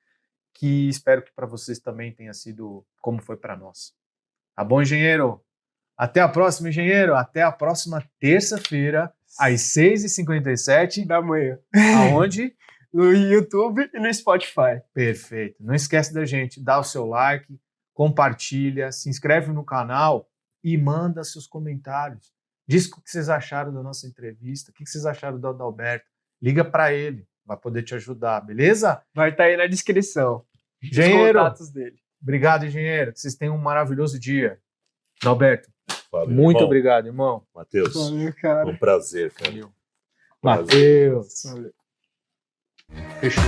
que espero que para vocês também tenha sido como foi para nós. Tá bom, engenheiro? Até a próxima, engenheiro. Até a próxima terça-feira, às 6h57. Da manhã. Aonde? No YouTube e no Spotify. Perfeito. Não esquece da gente, dá o seu like, compartilha, se inscreve no canal e manda seus comentários. Diz o que vocês acharam da nossa entrevista, o que vocês acharam do Adalberto. Liga para ele, vai poder te ajudar, beleza? Vai estar aí na descrição. Os Engenheiro, contatos dele. obrigado, engenheiro. Que vocês tenham um maravilhoso dia. Adalberto, Valeu, muito irmão. obrigado, irmão. Matheus, Valeu, cara. foi um prazer, cara. Valeu. Prazer. Matheus. Valeu. Fechou.